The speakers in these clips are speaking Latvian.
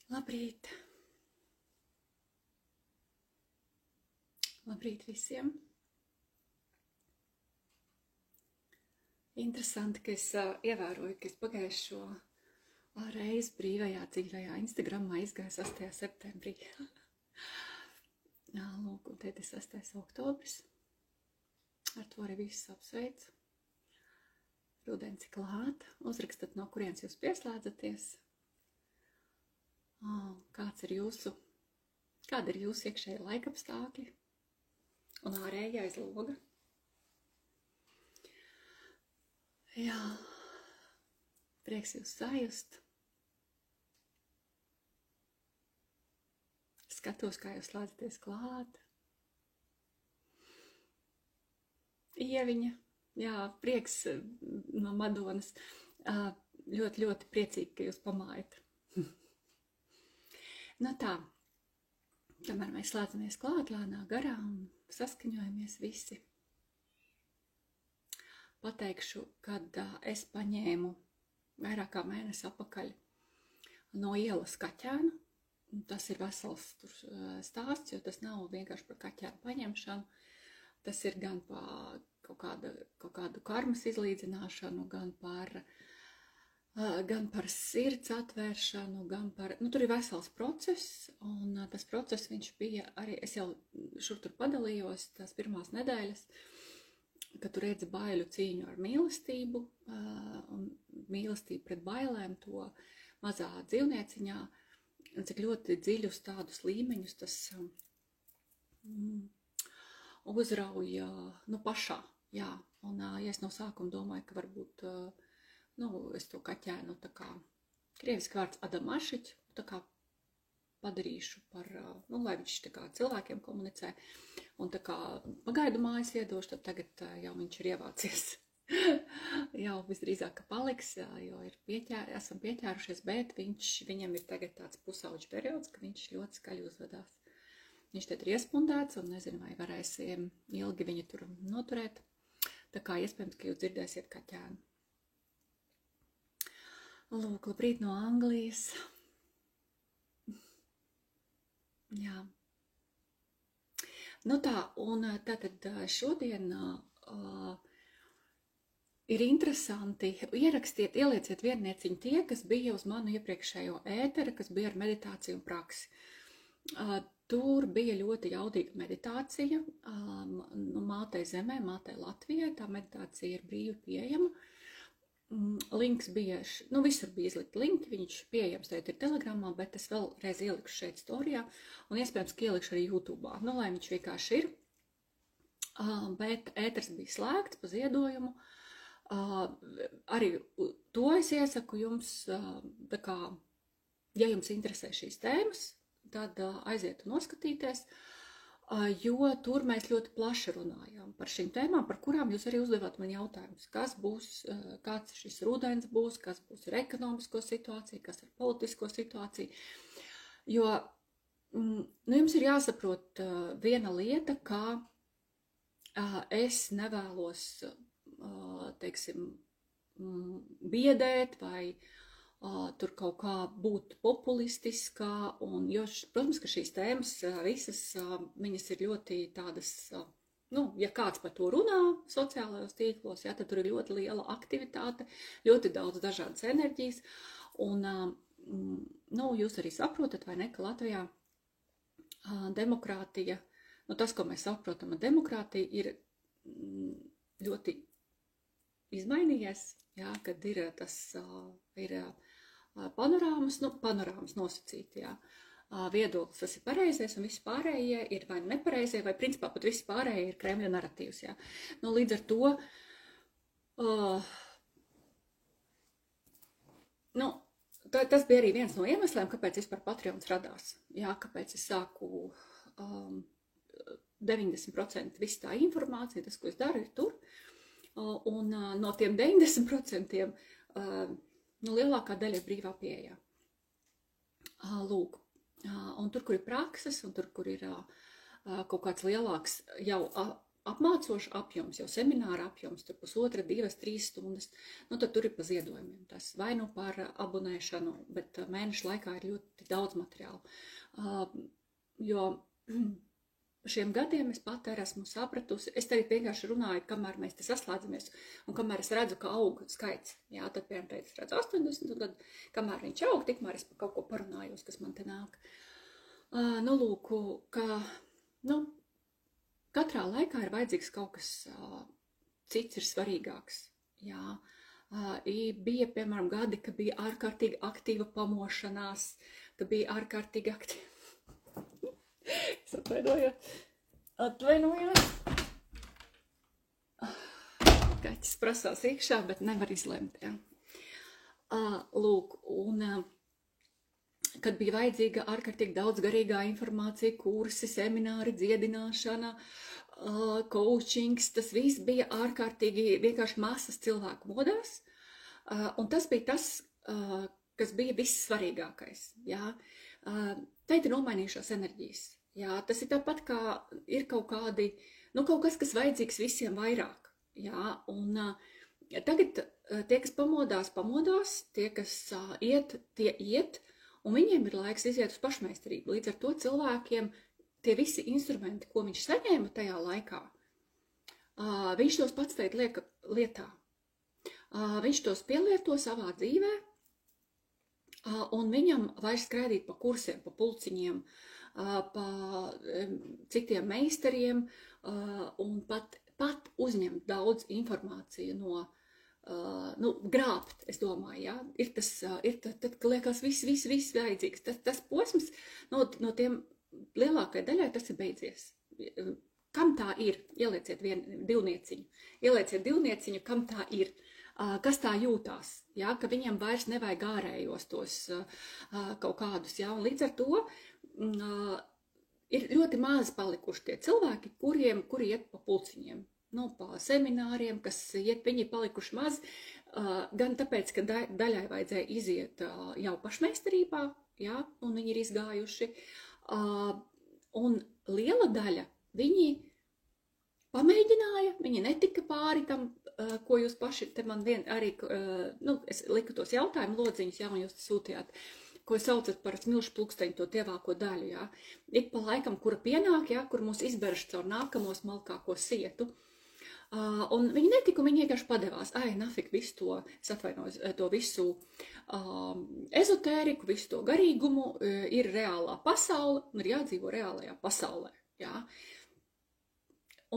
Labrīt! Labrīt visiem! Interesanti, ka es ievēroju, ka es pagājušo reizi brīvajā dzīvajā Instagramā izgāju 8. septembrī. Lūk, un tad ir 6. oktobris. Ar to arī visus apsveicu. Rudens ir klāt. Uzrakstat, no kurienes jūs pieslēdzaties. Kāda ir jūsu iekšējā laikapstākļi un ārējā aiz loga? Jā, prieks jūs sajust. Skatos, kā jūs slēdzaties klāt. Ieviņa, jā, prieks no Madonas. Ļoti, ļoti priecīgi, ka jūs pamājat. Nu tā, tomēr mēs slēdzamies klāt lēnā garā un saskaņojamies visi. Pateikšu, kad es paņēmu vairāk kā mēnesi atpakaļ no ielas kaķēnu. Tas ir vesels stāsts, jo tas nav vienkārši par kaķēnu paņemšanu. Tas ir gan par kaut kādu karmas izlīdzināšanu, gan par sirds atvēršanu, gan par... tur ir vesels process, un tas process viņš bija arī, es jau šur tur padalījos tās pirmās nedēļas, kad tu redzi baiļu cīņu ar mīlestību, un mīlestību pret bailēm to mazā dzīvnieciņā, un cik ļoti dziļus tādus līmeņus tas uzrauja, pašā, jā, un ja es no sākuma domāju, ka varbūt, es to kaķēnu tā kā, krieviski vārds adamašiķi, tā kā padarīšu par, lai viņš tā kā cilvēkiem komunicē, un tā kā pagaidu mājas iedošu, tad tagad jau viņš ir ievācies. Jau visdrīzāk, ka paliks, jo esam pieķērušies, bet viņam ir tagad tāds pusauģu periods, ka viņš ļoti skaļi uzvedās. Viņš tad ir iespundēts, un nezinu, vai varēsim ilgi viņu tur noturēt, tā kā iespējams, ka jūs dzirdēsiet kaķēnu. Lūk, labrīt no Anglijas. Jā. Nu tā, un tātad šodien ir interesanti, ielieciet viennieciņu tie, kas bija uz manu iepriekšējo ētera, kas bija ar meditāciju un praksi. Tur bija ļoti jaudīga meditācija, mātei zemē, mātei Latvijai, tā meditācija ir brīvi pieejama. Links bija, visur bija izlikt linki, viņš pieejams tagad ir Telegramā, bet es vēlreiz ielikšu šeit storijā, un iespējams, ka ielikšu arī YouTube'ā, lai viņš vienkārši ir. Bet ēters bija slēgts pa ziedojumu. Arī to es iesaku jums, tā kā, ja jums interesē šīs tēmas, tad aiziet un noskatīties, jo tur mēs ļoti plaši runājām par šīm tēmām, par kurām jūs arī uzdevāt man jautājumus. Kas būs, kāds šis rudens būs, kas būs ar ekonomisko situāciju, kas ar politisko situāciju. Jo jums ir jāsaprot viena lieta, kā es nevēlos, teiksim, biedēt vai tur kaut kā būt populistiskā, jo, protams, ka šīs tēmas visas, viņas ir ļoti tādas, ja kāds par to runā sociālajos tīklos, jā, tad tur ir ļoti liela aktivitāte, ļoti daudz dažādas enerģijas, un, jūs arī saprotat, vai ne, ka Latvijā demokrātija, tas, ko mēs saprotam ar demokrātiju, ir ļoti izmainījies, jā, kad ir tas, ir panorāmas nosacīti, jā. Viedoklis, tas ir pareizais, un visi pārējie ir vai nepareizie, vai principā pat visi pārējie ir Kremļa naratīvs, jā. Līdz ar to, tas bija arī viens no iemesliem, kāpēc vispār Patreons radās, jā, kāpēc es sāku 90% viss tā informācija, tas, ko es daru, ir tur, un no tiem 90%, lielākā daļa ir brīvā pieejā. Lūk, un tur, kur ir prakses, un tur, kur ir kaut kāds lielāks jau apmācošs apjoms, jau semināra apjoms, tur 1,5, 2, 3 stundas, nu tad tur ir pa ziedojumiem. Tas vai nu par abonēšanu, bet mēnešu laikā ir ļoti daudz materiālu. Jo šiem gadiem es pat arī esmu sapratusi, es tagad vienkārši runāju, kamēr mēs te saslēdzamies, un kamēr es redzu, ka aug skaits, jā, tad piemēram teicu, es redzu 80, un tad, kamēr viņš aug, tikmēr es par kaut ko parunājos, kas man te nāk. Nu, lūk, ka, nu, katrā laikā ir vajadzīgs kaut kas cits ir svarīgāks, jā. Bija, piemēram, gadi, ka bija ārkārtīgi aktīva pamošanās, ka bija ārkārtīgi aktīva. Es atvainojos. Kaķis prasās iekšā, bet nevar izlemt, jā. Lūk, un kad bija vajadzīga ārkārtīgi daudz garīgā informācija, kursi, semināri, dziedināšana, coachings, tas viss bija ārkārtīgi vienkārši masas cilvēku modās, un tas bija tas, kas bija vissvarīgākais, jā. Te ir nomainījušās enerģijas. Jā, tas ir tāpat, kā ir kaut kādi, nu kaut kas, kas vajadzīgs visiem vairāk. Jā, un tagad tie, kas pamodās, tie, kas iet, tie iet, un viņiem ir laiks iziet uz pašmeistarību. Līdz ar to cilvēkiem tie visi instrumenti, ko viņš saņēma tajā laikā, viņš tos pats teikt lietā. Viņš tos pielieto savā dzīvē, un viņam vairs skraidīt pa kursiem, pa pulciņiem, pa citiem meistariem, un pat uzņemt daudz informāciju no, nu, grābt, es domāju, jā, ir tad, ka liekas viss vajadzīgs. Tas posms no tiem lielākai daļai tas ir beidzies. Kam tā ir? Ielieciet divnieciņu, kam tā ir. Kas tā jūtās, jā, ka viņam vairs nevajag ārējos tos kaut kādus, jā, un līdz ar to ir ļoti maz palikuši tie cilvēki, kuri iet pa pulciņiem, nu, pa semināriem, kas iet, viņi ir palikuši maz, gan tāpēc, ka daļai vajadzēja iziet jau pašmeistarībā, jā, un viņi ir izgājuši, un liela daļa, viņi pamēģināja, viņi netika pāri tam, ko jūs paši, te man arī, nu, es liku tos jautājumu lodziņus, jā, un jūs sūtījāt, ko saucat par smilšu pluksteņu, to tievāko daļu, jā. Ik pa laikam, kura pienāk, jā, kur mūs izberš caur nākamo smalkāko sietu. Un viņi netika, un viņi vienkārši padevās, nafik visu to, es atvainojos, to visu ezotēriku, visu to garīgumu, ir reālā pasaule, un ir jādzīvo reālajā pasaulē, jā.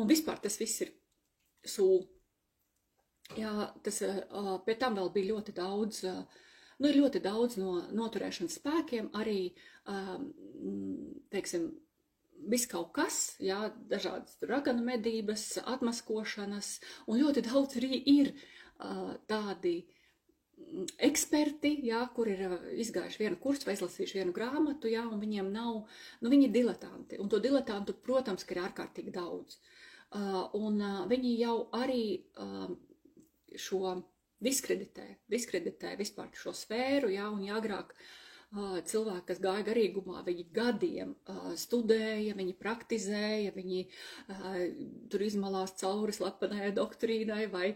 Un vispār tas viss ir sūl. Jā, tas pie tam vēl bija ļoti daudz, nu ir ļoti daudz no noturēšanas spēkiem, arī, teiksim, viss kaut kas, jā, dažādas raganu medības, atmaskošanas, un ļoti daudz arī ir tādi eksperti, jā, kur ir izgājuši vienu kursu vai izlasījuši vienu grāmatu, jā, un viņiem nav, nu viņi ir diletanti, un to diletantu, protams, ka ir ārkārtīgi daudz. Un viņi jau arī šo diskreditē vispār šo sfēru, jā, un agrāk cilvēki, kas gāja garīgumā, viņi gadiem studēja, viņi praktizēja, viņi tur izmalās cauri slepenai doktrīnai vai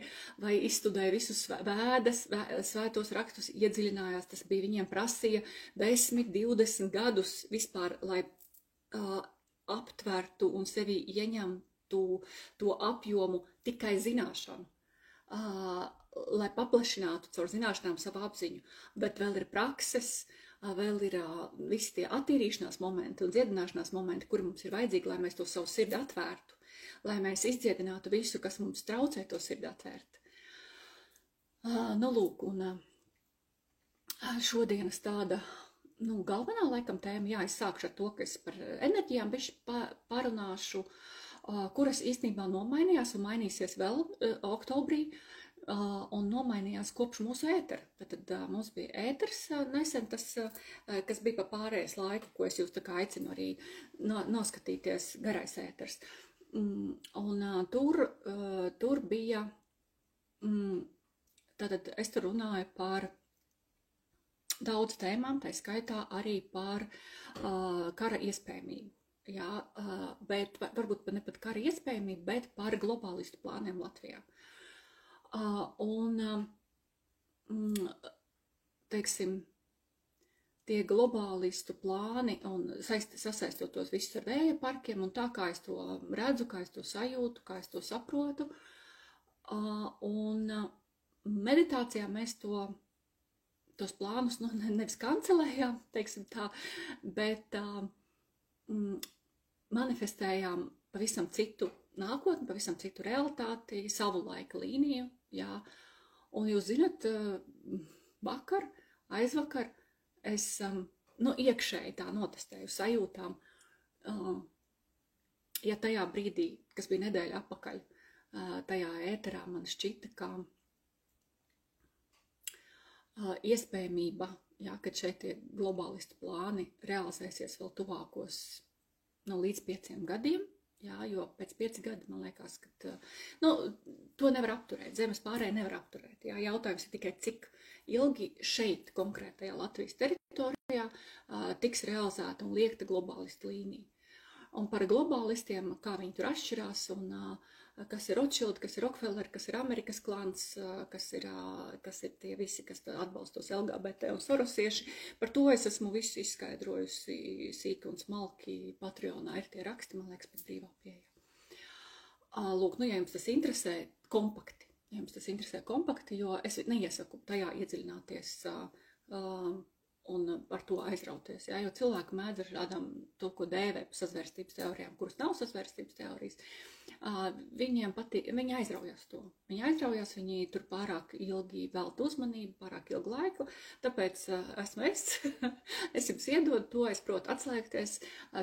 izstudēja visus vēdas, svētos rakstus, iedziļinājās, tas bija viņiem prasīja 10, 20 gadus vispār, lai aptvertu un sevi ieņemtu to apjomu tikai zināšanu, lai paplašinātu caur zināšanām savu apziņu, bet vēl ir prakses, vēl ir visi tie attīrīšanās momenti un dziedināšanās momenti, kuri mums ir vajadzīgi, lai mēs to savu sirdi atvērtu, lai mēs izdziedinātu visu, kas mums traucē to sirdi atvērt. Nu, lūk, un šodienas tāda, nu, galvenā laikam tēma, jā, es sākšu ar to, ka es par enerģijām bišķi parunāšu, kuras īstenībā nomainījās un mainīsies vēl oktobrī, un nomainījās kopš mūsu ētera. Tad mums bija ēters nesen, tas, kas bija pa pārējais laiku, ko es jūs tā kā aicinu arī noskatīties, garais ēters. Un tur bija, tātad es tur runāju par daudz tēmām, tā skaitā arī par kara iespējamību. jā, bet varbūt ne pat kara iespējamību, bet par globālistu plāniem Latvijā. Teiksim, tie globālistu plāni un sasaistot tos visus ar vēja parkiem un tā, kā es to redzu, kā es to sajūtu, kā es to saprotu. Un meditācijā mēs tos plānus, nevis kancelējām, teiksim tā, bet manifestējām pavisam citu nākotni, pavisam citu realitāti, savu laika līniju, jā. Un jūs zinat, aizvakar, es iekšēji tā notestēju sajūtām, ja tajā brīdī, kas bija nedēļa atpakaļ, tajā ēterā man šķita, ka iespējamība, jā, kad šeit tie globālistu plāni realizēsies vēl tuvākos līdz 5 gadiem, jā, jo pēc 5 gadi man liekas, ka to nevar apturēt, zemes pārēju nevar apturēt. Jā, jautājums ir tikai, cik ilgi šeit konkrētajā Latvijas teritorijā tiks realizēta un liekta globālistu līnija. Un par globālistiem, kā viņi tur atšķirās, un kas ir Rothschild, kas ir Rockefeller, kas ir Amerikas klans, kas ir tie visi, kas atbalstos LGBT un sorosieši. Par to es esmu visu izskaidrojusi sīki un smalki. Patreonā ir tie raksti, man liekas, pēc brīvā pieeja. Lūk, ja jums tas interesē kompakti, jo es neiesaku tajā iedziļināties un par to aizrauties, jā, jo cilvēku mēdz ar šādām to, ko dēvē par sazvērstības teorijām, kuras nav sazvērstības teorijas, viņi aizraujās to. Viņi tur pārāk ilgi velta uzmanību, pārāk ilgu laiku, tāpēc esmu es jums iedodu to, es protu atslēgties,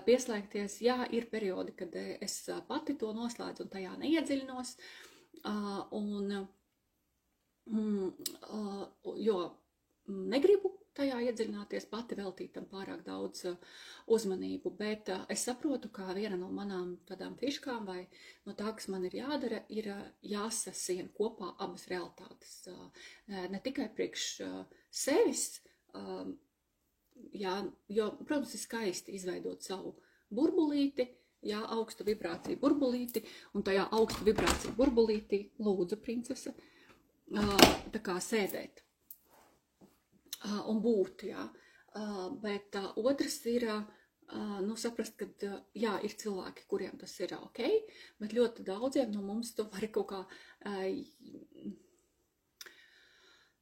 pieslēgties, jā, ir periodi, kad es pati to noslēdzu un tajā neiedziļinos, jo negribu tajā iedziļināties, pati veltīt tam pārāk daudz uzmanību, bet es saprotu, kā viena no manām tādām fiškām vai no tā, kas man ir jādara, ir jāsasien kopā abas realitātes. Ne tikai priekš sevis, jā, jo, protams, ir skaisti izveidot savu burbulīti, jā, augstu vibrāciju burbulīti, un tajā augstu vibrāciju burbulīti, lūdzu, princese, tā kā sēdēt. Un būt, jā. Bet otrs ir, saprast, ka, jā, ir cilvēki, kuriem tas ir ok, bet ļoti daudziem no mums to var kaut kā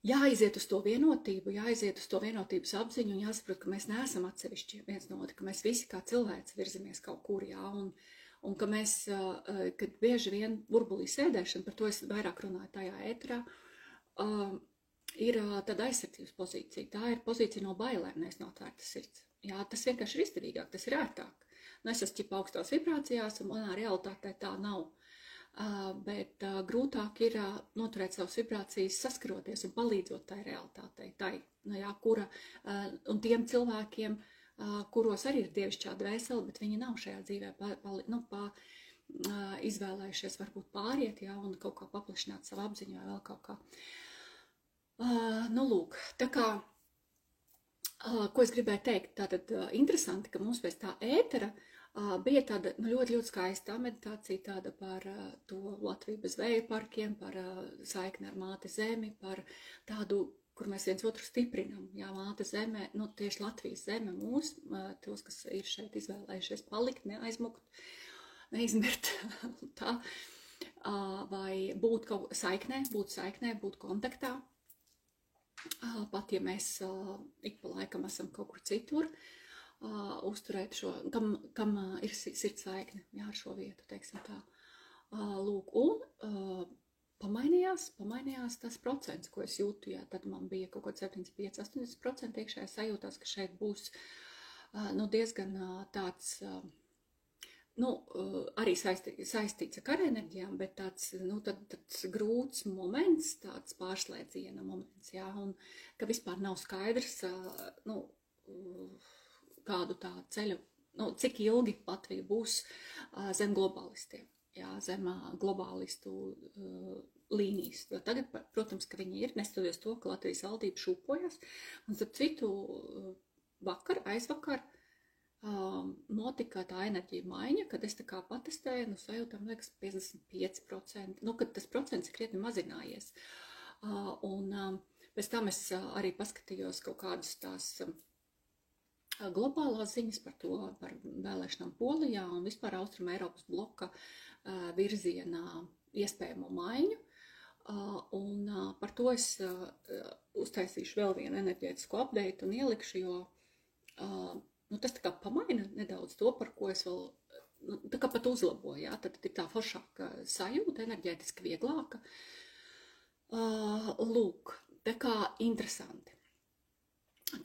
jāiziet uz to vienotību, jāiziet uz to vienotības apziņu un jāsaprot, ka mēs neesam atsevišķi viens no otru, ka mēs visi kā cilvēci virzamies kaut kur, jā, un ka mēs, kad bieži vien burbulī sēdēšana, par to es vairāk runāju tajā ēterā, ir tāda aizsardzības pozīcija. Tā ir pozīcija no bailēm, nevis no atvērtas sirds. Jā, tas vienkārši ir izdevīgāk, tas ir ērtāk. Es esmu ķipa augstās vibrācijās, un manā realitātē tā nav. Bet grūtāk ir noturēt savas vibrācijas, saskaroties un palīdzot tai realitātei, jā, kura, un tiem cilvēkiem, kuros arī ir dievišķā dvēsele, bet viņi nav šajā dzīvē izvēlējušies varbūt pāriet, jā, un kaut kā paplašināt savu apziņu vai vēl kaut kā. Lūk, tā kā, ko es gribēju teikt, tātad interesanti, ka mums pēc tā ētera bija tāda ļoti, ļoti skaista meditācija tāda par to Latviju bez vēja parkiem, par saikni ar māti zemi, par tādu, kur mēs viens otru stiprinam, jā, māte zeme, tieši Latvijas zeme mūs, tos, kas ir šeit izvēlējušies palikt, neaizmukt, neizmirt, tā, vai būt kaut saiknē, būt kontaktā. Pat, ja mēs ik pa laikam esam kaut kur citur, uzturēt šo, kam ir sirds saikne, jā, ar šo vietu, teiksim tā. Lūk, un pamainījās tas procents, ko es jūtu, jā, tad man bija kaut kaut 75-80% iekšējā sajūtās, ka šeit būs, diezgan tāds, arī saistīts ar karenerģijām, bet tāds, tāds grūts moments, tāds pārslēdziena moments, jā, un ka vispār nav skaidrs, kādu tā ceļu, cik ilgi Latvija būs zem globālistiem, jā, zem globālistu līnijas, jo tagad, protams, ka viņi ir, neskatoties to, ka Latvijas valdība šūpojas, un starp citu, aizvakar, notika tā enerģija maiņa, kad es tā kā patestēju, sajūtām, liekas, 55%, kad tas procents ir krietni mazinājies. Un pēc tam es arī paskatījos kaut kādas tās globālās ziņas par to, par vēlēšanām Polijā un vispār Austrum Eiropas bloka virzienā iespējamo maiņu. Un par to es uztaisīšu vēl vienu enerģētisku update un ielikšu, jo tas tā kā pamaina nedaudz to, par ko es vēl, tā kā pat uzlaboju, jā, tad ir tā foršāka sajūta, enerģētiski vieglāka. Lūk, tā kā interesanti.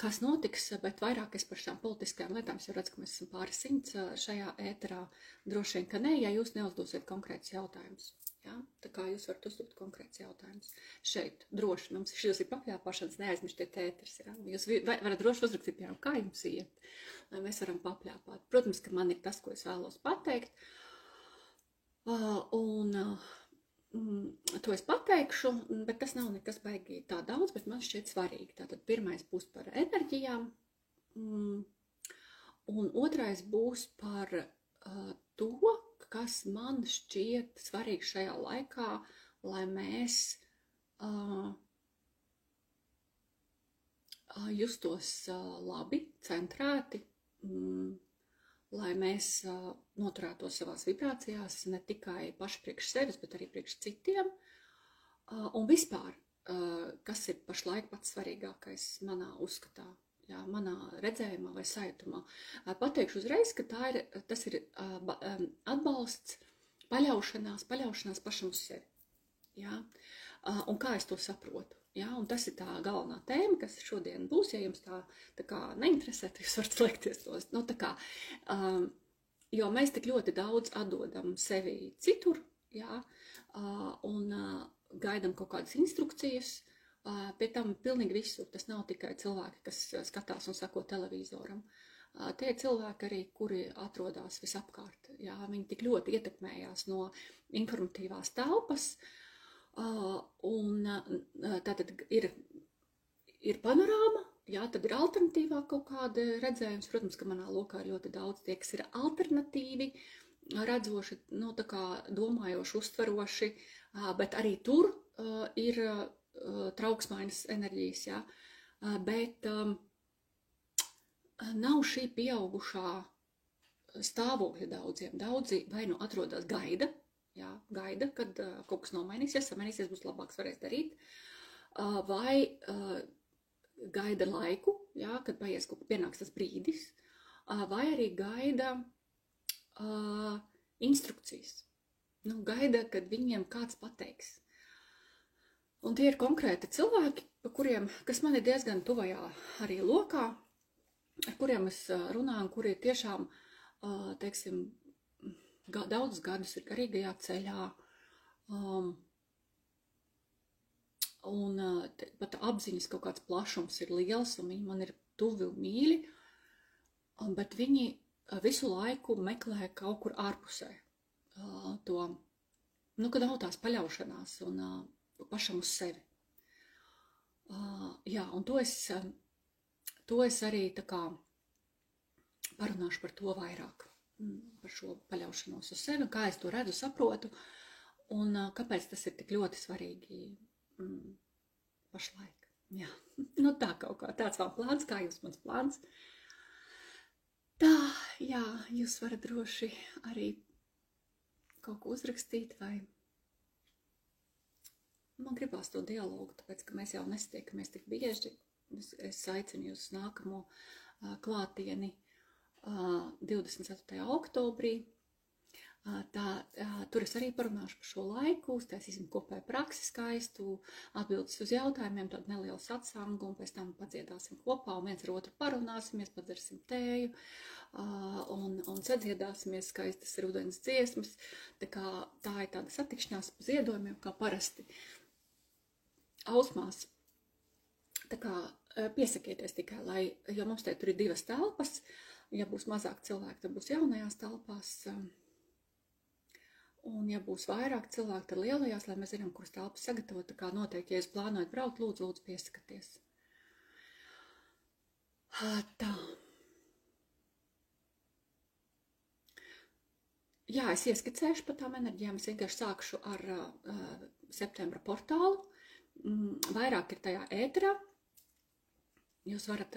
Kas notiks, bet vairāk es par šām politiskajām lietām, es jau redzu, ka mēs esam pāri 100 šajā ēterā, droši vien, ka ne, ja jūs neuzdosiet konkrēts jautājums. Ja? Tā kā jūs varat uzdot konkrēts jautājums. Šeit, droši, mums šis ir papļāpāšanas, neaizmirstiet ēters. Ja? Jūs varat droši uzrakstīt, piemēram, kā jums iet, lai mēs varam papļāpāt. Protams, ka man ir tas, ko es vēlos pateikt. To es pateikšu, bet tas nav nekas baigi tā daudz, bet man šķiet svarīgi. Tātad pirmais būs par enerģijām, un otrais būs par to, kas man šķiet svarīgi šajā laikā, lai mēs justos labi, centrēti, lai mēs noturētos savās vibrācijās ne tikai paši priekš sevis, bet arī priekš citiem. Un vispār, kas ir pašlaik pats svarīgākais manā uzskatā, jā, manā redzējumā vai sajūtumā. Pateikšu uzreiz, ka tas ir atbalsts, paļaušanās pašam uz sevi. Jā? Un kā es to saprotu? Ja, un tas ir tā galvenā tēma, kas šodien būs, ja jums tā kā neinteresē, tad jūs varat slēgties tos. Jo mēs tik ļoti daudz atdodam sevi citur, ja, un gaidam kaut kādas instrukcijas, pie tam pilnīgi visur. Tas nav tikai cilvēki, kas skatās un sako televizoram. Tie ir cilvēki arī, kuri atrodas visapkārt. Ja, viņi tik ļoti ietekmējās no informatīvās telpas, un tātad ir panorāma, jā, tad ir alternatīvā kaut kāda redzējums. Protams, ka manā lokā ir ļoti daudz tie, kas ir alternatīvi, redzoši, tā kā domājoši, uztveroši, bet arī tur ir trauksmainas enerģijas, jā, bet nav šī pieaugušā stāvokļa daudziem. Daudzi vai nu atrodas gaida, jā, gaida, kad kaut kas nomainīsies, samainīsies, būs labāks, varēs darīt, vai gaida laiku, jā, kad pienāks tas brīdis, vai arī gaida instrukcijas. Gaida, kad viņiem kāds pateiks. Un tie ir konkrēti cilvēki, kas man ir diezgan tuvajā arī lokā, ar kuriem es runāju, kuri ir tiešām, teiksim, daudzus gadus ir garīgajā ceļā, un pat apziņas kaut kāds plašums ir liels, un viņi man ir tuvi un mīļi, bet viņi visu laiku meklē kaut kur ārpusē to, kad nav tās paļaušanās un pašam uz sevi. Jā, un to es arī tā kā parunāšu par to vairāk. Par šo paļaušanos uz sevi, kā es to redzu, saprotu, un kāpēc tas ir tik ļoti svarīgi pašlaik. Jā, tā kaut kā, tāds vēl plāns, kā jums mans plāns. Tā, jā, jūs varat droši arī kaut ko uzrakstīt, vai man gribās to dialogu, tāpēc, ka mēs jau nesatiekamies tik bieži. Es aicinu jūs nākamo klātieni 24. oktobrī. Tur es arī parunāšu par šo laiku, uztaisīsim kopēju praksi skaistu, atbildes uz jautājumiem, tādu nelielu satsangu, un pēc tam padziedāsim kopā, un viens ar otru parunāsimies, padzersim tēju, un sadziedāsimies skaistas rudens dziesmas. Tā ir tāda satikšanās pa ziedojumiem, kā parasti Ausmās. Tā kā piesakieties tikai, jo mums tur ir 2 telpas. Ja būs mazāk cilvēku, tad būs jaunajās telpās, un ja būs vairāk cilvēku, tad lielajās, lai mēs zinām, kuras telpas sagatavot. Tā kā noteikti, ja jūs plānojat braukt, lūdzu piesakaties. Tā. Jā, es ieskicēšu par tām enerģijām. Es vienkārši sākšu ar septembra portālu. Vairāk ir tajā ēterā. Jūs varat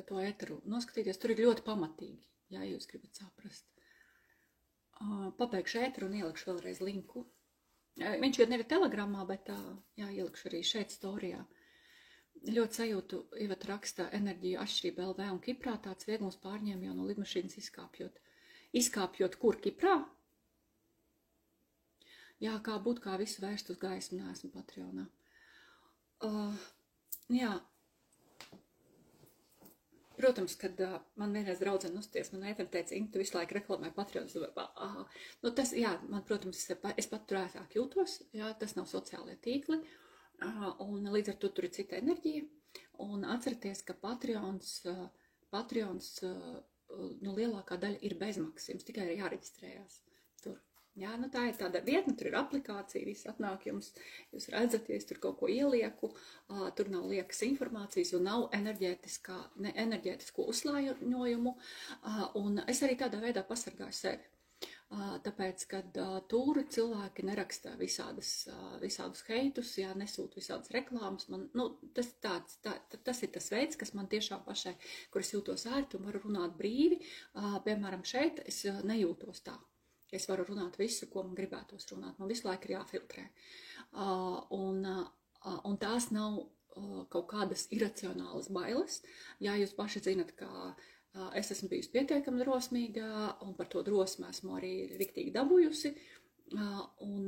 to ēteru noskatīties. Tur ir ļoti pamatīgi, ja jūs gribat saprast. Pabeigšu ēteru un ielikšu vēlreiz linku. Viņš jau nevi telegramā, bet jā, ielikšu arī šeit storijā. Ļoti sajūtu, Iveta raksta, enerģiju atšķirība LV un Kiprā, tāds vieglums pārņēma jau no lidmašīnas izkāpjot. Izkāpjot kur Kiprā? Jā, kā būt, kā visu vērst uz gaismu, neesmu Patreonā. Jā. Protams, kad man vienreiz draudzene uzties, man ēteri teica, Inga, tu visu laiku reklamē Patreonus. Nu, tas, jā, man, protams, es pat turētāk jūtos, jā, tas nav sociālie tīkli, un līdz ar to tur ir cita enerģija. Un atcerieties, ka Patreons nu, lielākā daļa ir bezmaksas, jums tikai ir jāreģistrējās tur. Jā, nu tā ir tāda vietne, tur ir aplikācija, viss atnāk jums, jūs redzat, ja es tur kaut ko ielieku, tur nav liekas informācijas un nav enerģētisko uzslāņojumu, un es arī tādā veidā pasargāju sevi. Tāpēc, kad tur cilvēki neraksta visādus heitus, jā, nesūt visādas reklāmas, man, nu, tas ir tas veids, kas man tiešām pašai, kur es jūtos ērti un varu runāt brīvi, piemēram, šeit es nejūtos tā. Es varu runāt visu, ko man gribētos runāt. Man visu laiku ir jāfiltrē. Un tās nav kaut kādas iracionālas bailes. Jā, jūs paši zinat, ka es esmu bijusi pietiekami drosmīga, un par to drosmu esmu arī riktīgi dabūjusi. Un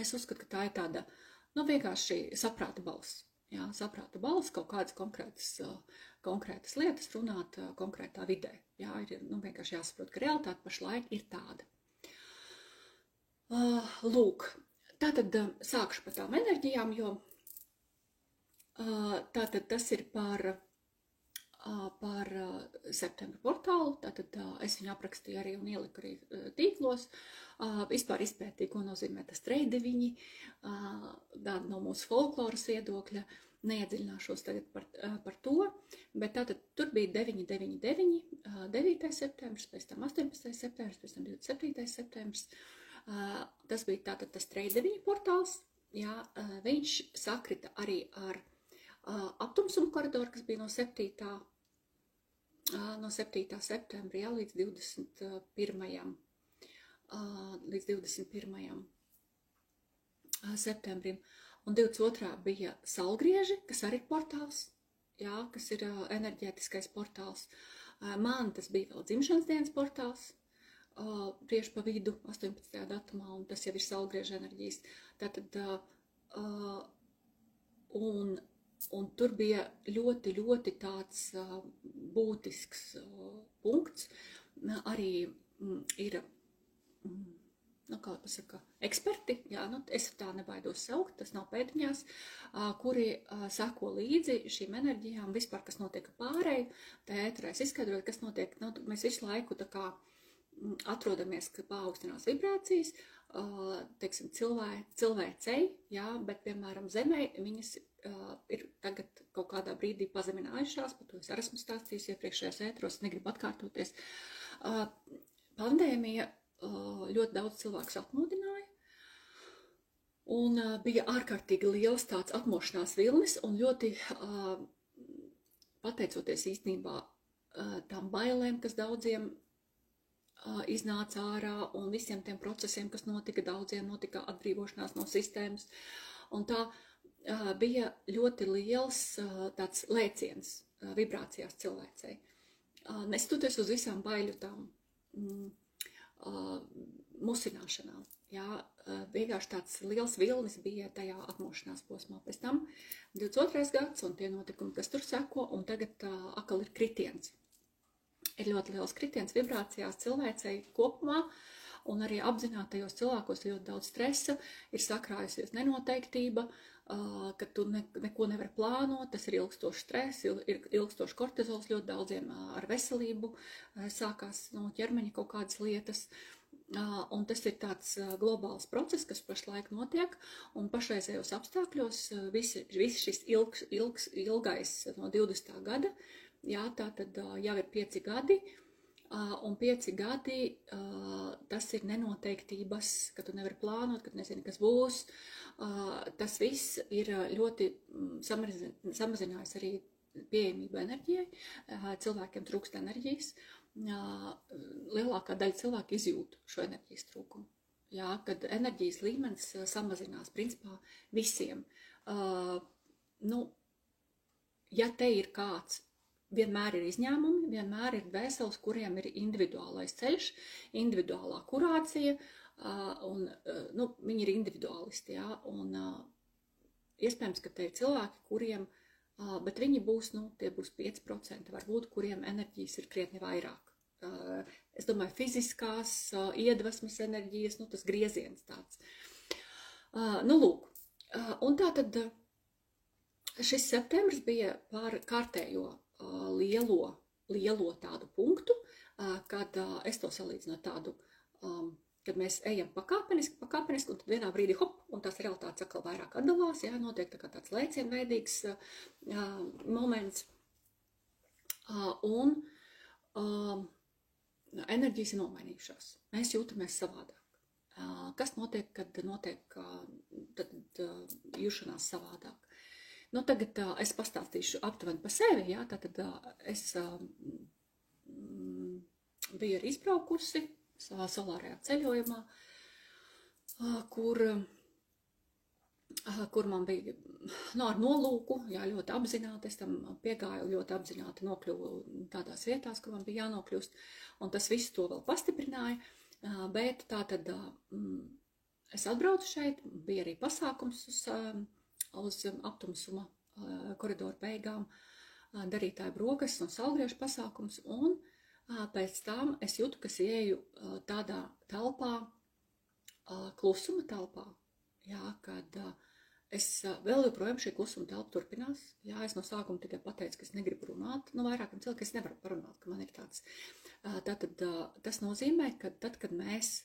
es uzskatu, ka tā ir tāda, nu, vienkārši saprāta balss. Jā, saprāta balss, kaut kādas konkrētas lietas runāt konkrētā vidē. Jā, ir vienkārši jāsaprot, ka realitāte pašlaik ir tāda. Lūk, tātad sākšu par tām enerģijām, jo tātad tas ir par septembra portālu, tātad es viņu aprakstīju arī un ieliku arī tīklos, vispār izpētīju, ko nozīmē tas treideviņi, tāda no mūsu folkloras viedokļa, neiedziļināšos tagad par to, bet tātad tur bija 9 septembris, pēc tam 18. septembris, pēc tam 27. septembris, tas bija tātad tas treideviņi portāls, jā, viņš sakrita arī ar aptumsumu koridoru, kas bija no 7. septembra, jā, līdz 21. Septembrim. Un 22. bija saulgrieži, kas arī ir portāls, jā, kas ir enerģētiskais portāls. Man tas bija vēl dzimšanas dienas portāls, tieši pa vidu 18. datumā, un tas jau ir saulgrieža enerģijas. Tātad, un tur bija ļoti, ļoti tāds būtisks punkts. Arī ir, nu, kā pasaka, eksperti, jā, nu, es tā nebaidos saukt, tas nav pēdiņās, kuri sako līdzi šīm enerģijām, vispār, kas notiek pārēju, tā ēterēs izskaidrot, kas notiek, nu, mēs visu laiku tā kā atrodamies, ka paaugstinās vibrācijas, teiksim, cilvēcei, jā, bet, piemēram, Zemē viņas ir tagad kaut kādā brīdī pazeminājušās, par to es arī esmu stāstījis iepriekšējos ēteros, negribu atkārtoties. Pandēmija ļoti daudz cilvēkus atmodināja, un bija ārkārtīgi liels tāds atmošanās vilnis, un ļoti pateicoties īstenībā tām bailēm, kas daudziem iznāca ārā, un visiem tiem procesiem, kas notika, daudziem notika atbrīvošanās no sistēmas, un tā bija ļoti liels tāds lēciens vibrācijās cilvēcei. Neskatoties uz visām baiļu tām musināšanām, jā, vienkārši tāds liels vilnis bija tajā atmošanās posmā. Pēc tam 22. gads un tie notikumi, kas tur seko, un tagad atkal ir kritiens. Ir ļoti liels kritiens vibrācijās cilvēcei kopumā, un arī apzinātajos cilvēkos ļoti daudz stresa, ir sakrājusies nenoteiktība, ka tu neko nevar plānot, tas ir ilgstošs stress, ir ilgstošs kortizols, ļoti daudziem ar veselību sākās no ķermeņa kaut kādas lietas, un tas ir tāds globāls process, kas pašlaik notiek, un pašreizējos apstākļos visi šis ilgais no 20. gada, jā, tā tad jau ir 5 gadi, un 5 gadi tas ir nenoteiktības, ka tu nevari plānot, ka tu nezini, kas būs. Tas viss ir ļoti samazinājis arī pieejamību enerģijai. Cilvēkiem trūkst enerģijas. Lielākā daļa cilvēku izjūt šo enerģijas trūkumu. Jā, kad enerģijas līmenis samazinās, principā visiem. Ja te ir kāds, vienmēr ir izņēmumi, vienmēr ir dvēseles, kuriem ir individuālais ceļš, individuālā kurācija, un viņi ir individuālisti, jā, un iespējams, ka te ir cilvēki, kuriem, bet viņi būs, tie būs 5%, varbūt, kuriem enerģijas ir krietni vairāk. Es domāju, fiziskās, iedvesmas enerģijas, tas grieziens tāds. Lūk, un tā tad šis septembris bija par kārtējo lielo tādu punktu, kad es to salīdzinu tādu, kad mēs ejam pakāpeniski, un tad vienā brīdī hop, un tās realitātes atkal vairāk atdalās, jā, notiek tā kā tāds lēcienveidīgs moments, un enerģijas ir nomainījušās. Mēs jūtamies savādāk. Kas notiek, kad notiek jūšanās savādāk? Tagad es pastāstīšu aptuveni par sevi, jā, tātad es biju arī izbraukusi savā solārajā ceļojumā, kur man bija ar nolūku, jā, ļoti apzināti, es tam piegāju, ļoti apzināti nokļuvu tādās vietās, kur man bija jānokļūst, un tas viss to vēl pastiprināja, bet tātad es atbraucu šeit, bija arī pasākums uz aptumsuma koridoru beigām, darītāju brokastis un salgriežu pasākums, un pēc tam es jūtu, ka es ieeju tādā telpā, klusuma telpā, jā, kad es vēl joprojām šī klusuma telpa turpinās, jā, es no sākuma tikai pateicu, ka es negribu runāt, vairākam cilvēkiem es nevaru parunāt, ka man ir tāds. Tātad tas nozīmē, ka tad, kad mēs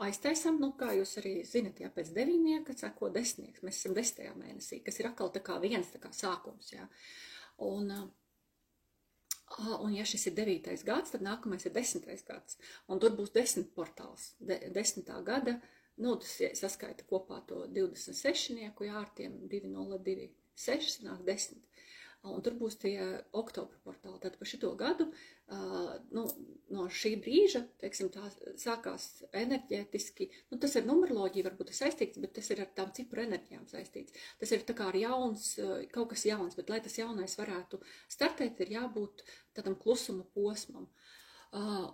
aiztaisam, kā jūs arī zinat, jā, pēc 9, seko 10, mēs esam 10. mēnesī, kas ir atkal tā kā viens tā kā sākums, jā. Un ja šis ir 9. gads, tad nākamais ir 10. gads, un tur būs 10 portāls, 10. gada, tas saskaita kopā to 26, jā, ar tiem 2026, sanāk 10. Un tur būs tie oktobra portāli. Tad par šito gadu, no šī brīža, teiksim, tā sākās enerģētiski, tas ar numeroloģiju varbūt ir saistīts, bet tas ir ar tām cipru enerģijām saistīts. Tas ir tā kā ar jauns, kaut kas jauns, bet lai tas jaunais varētu startēt, ir jābūt tādam klusuma posmam.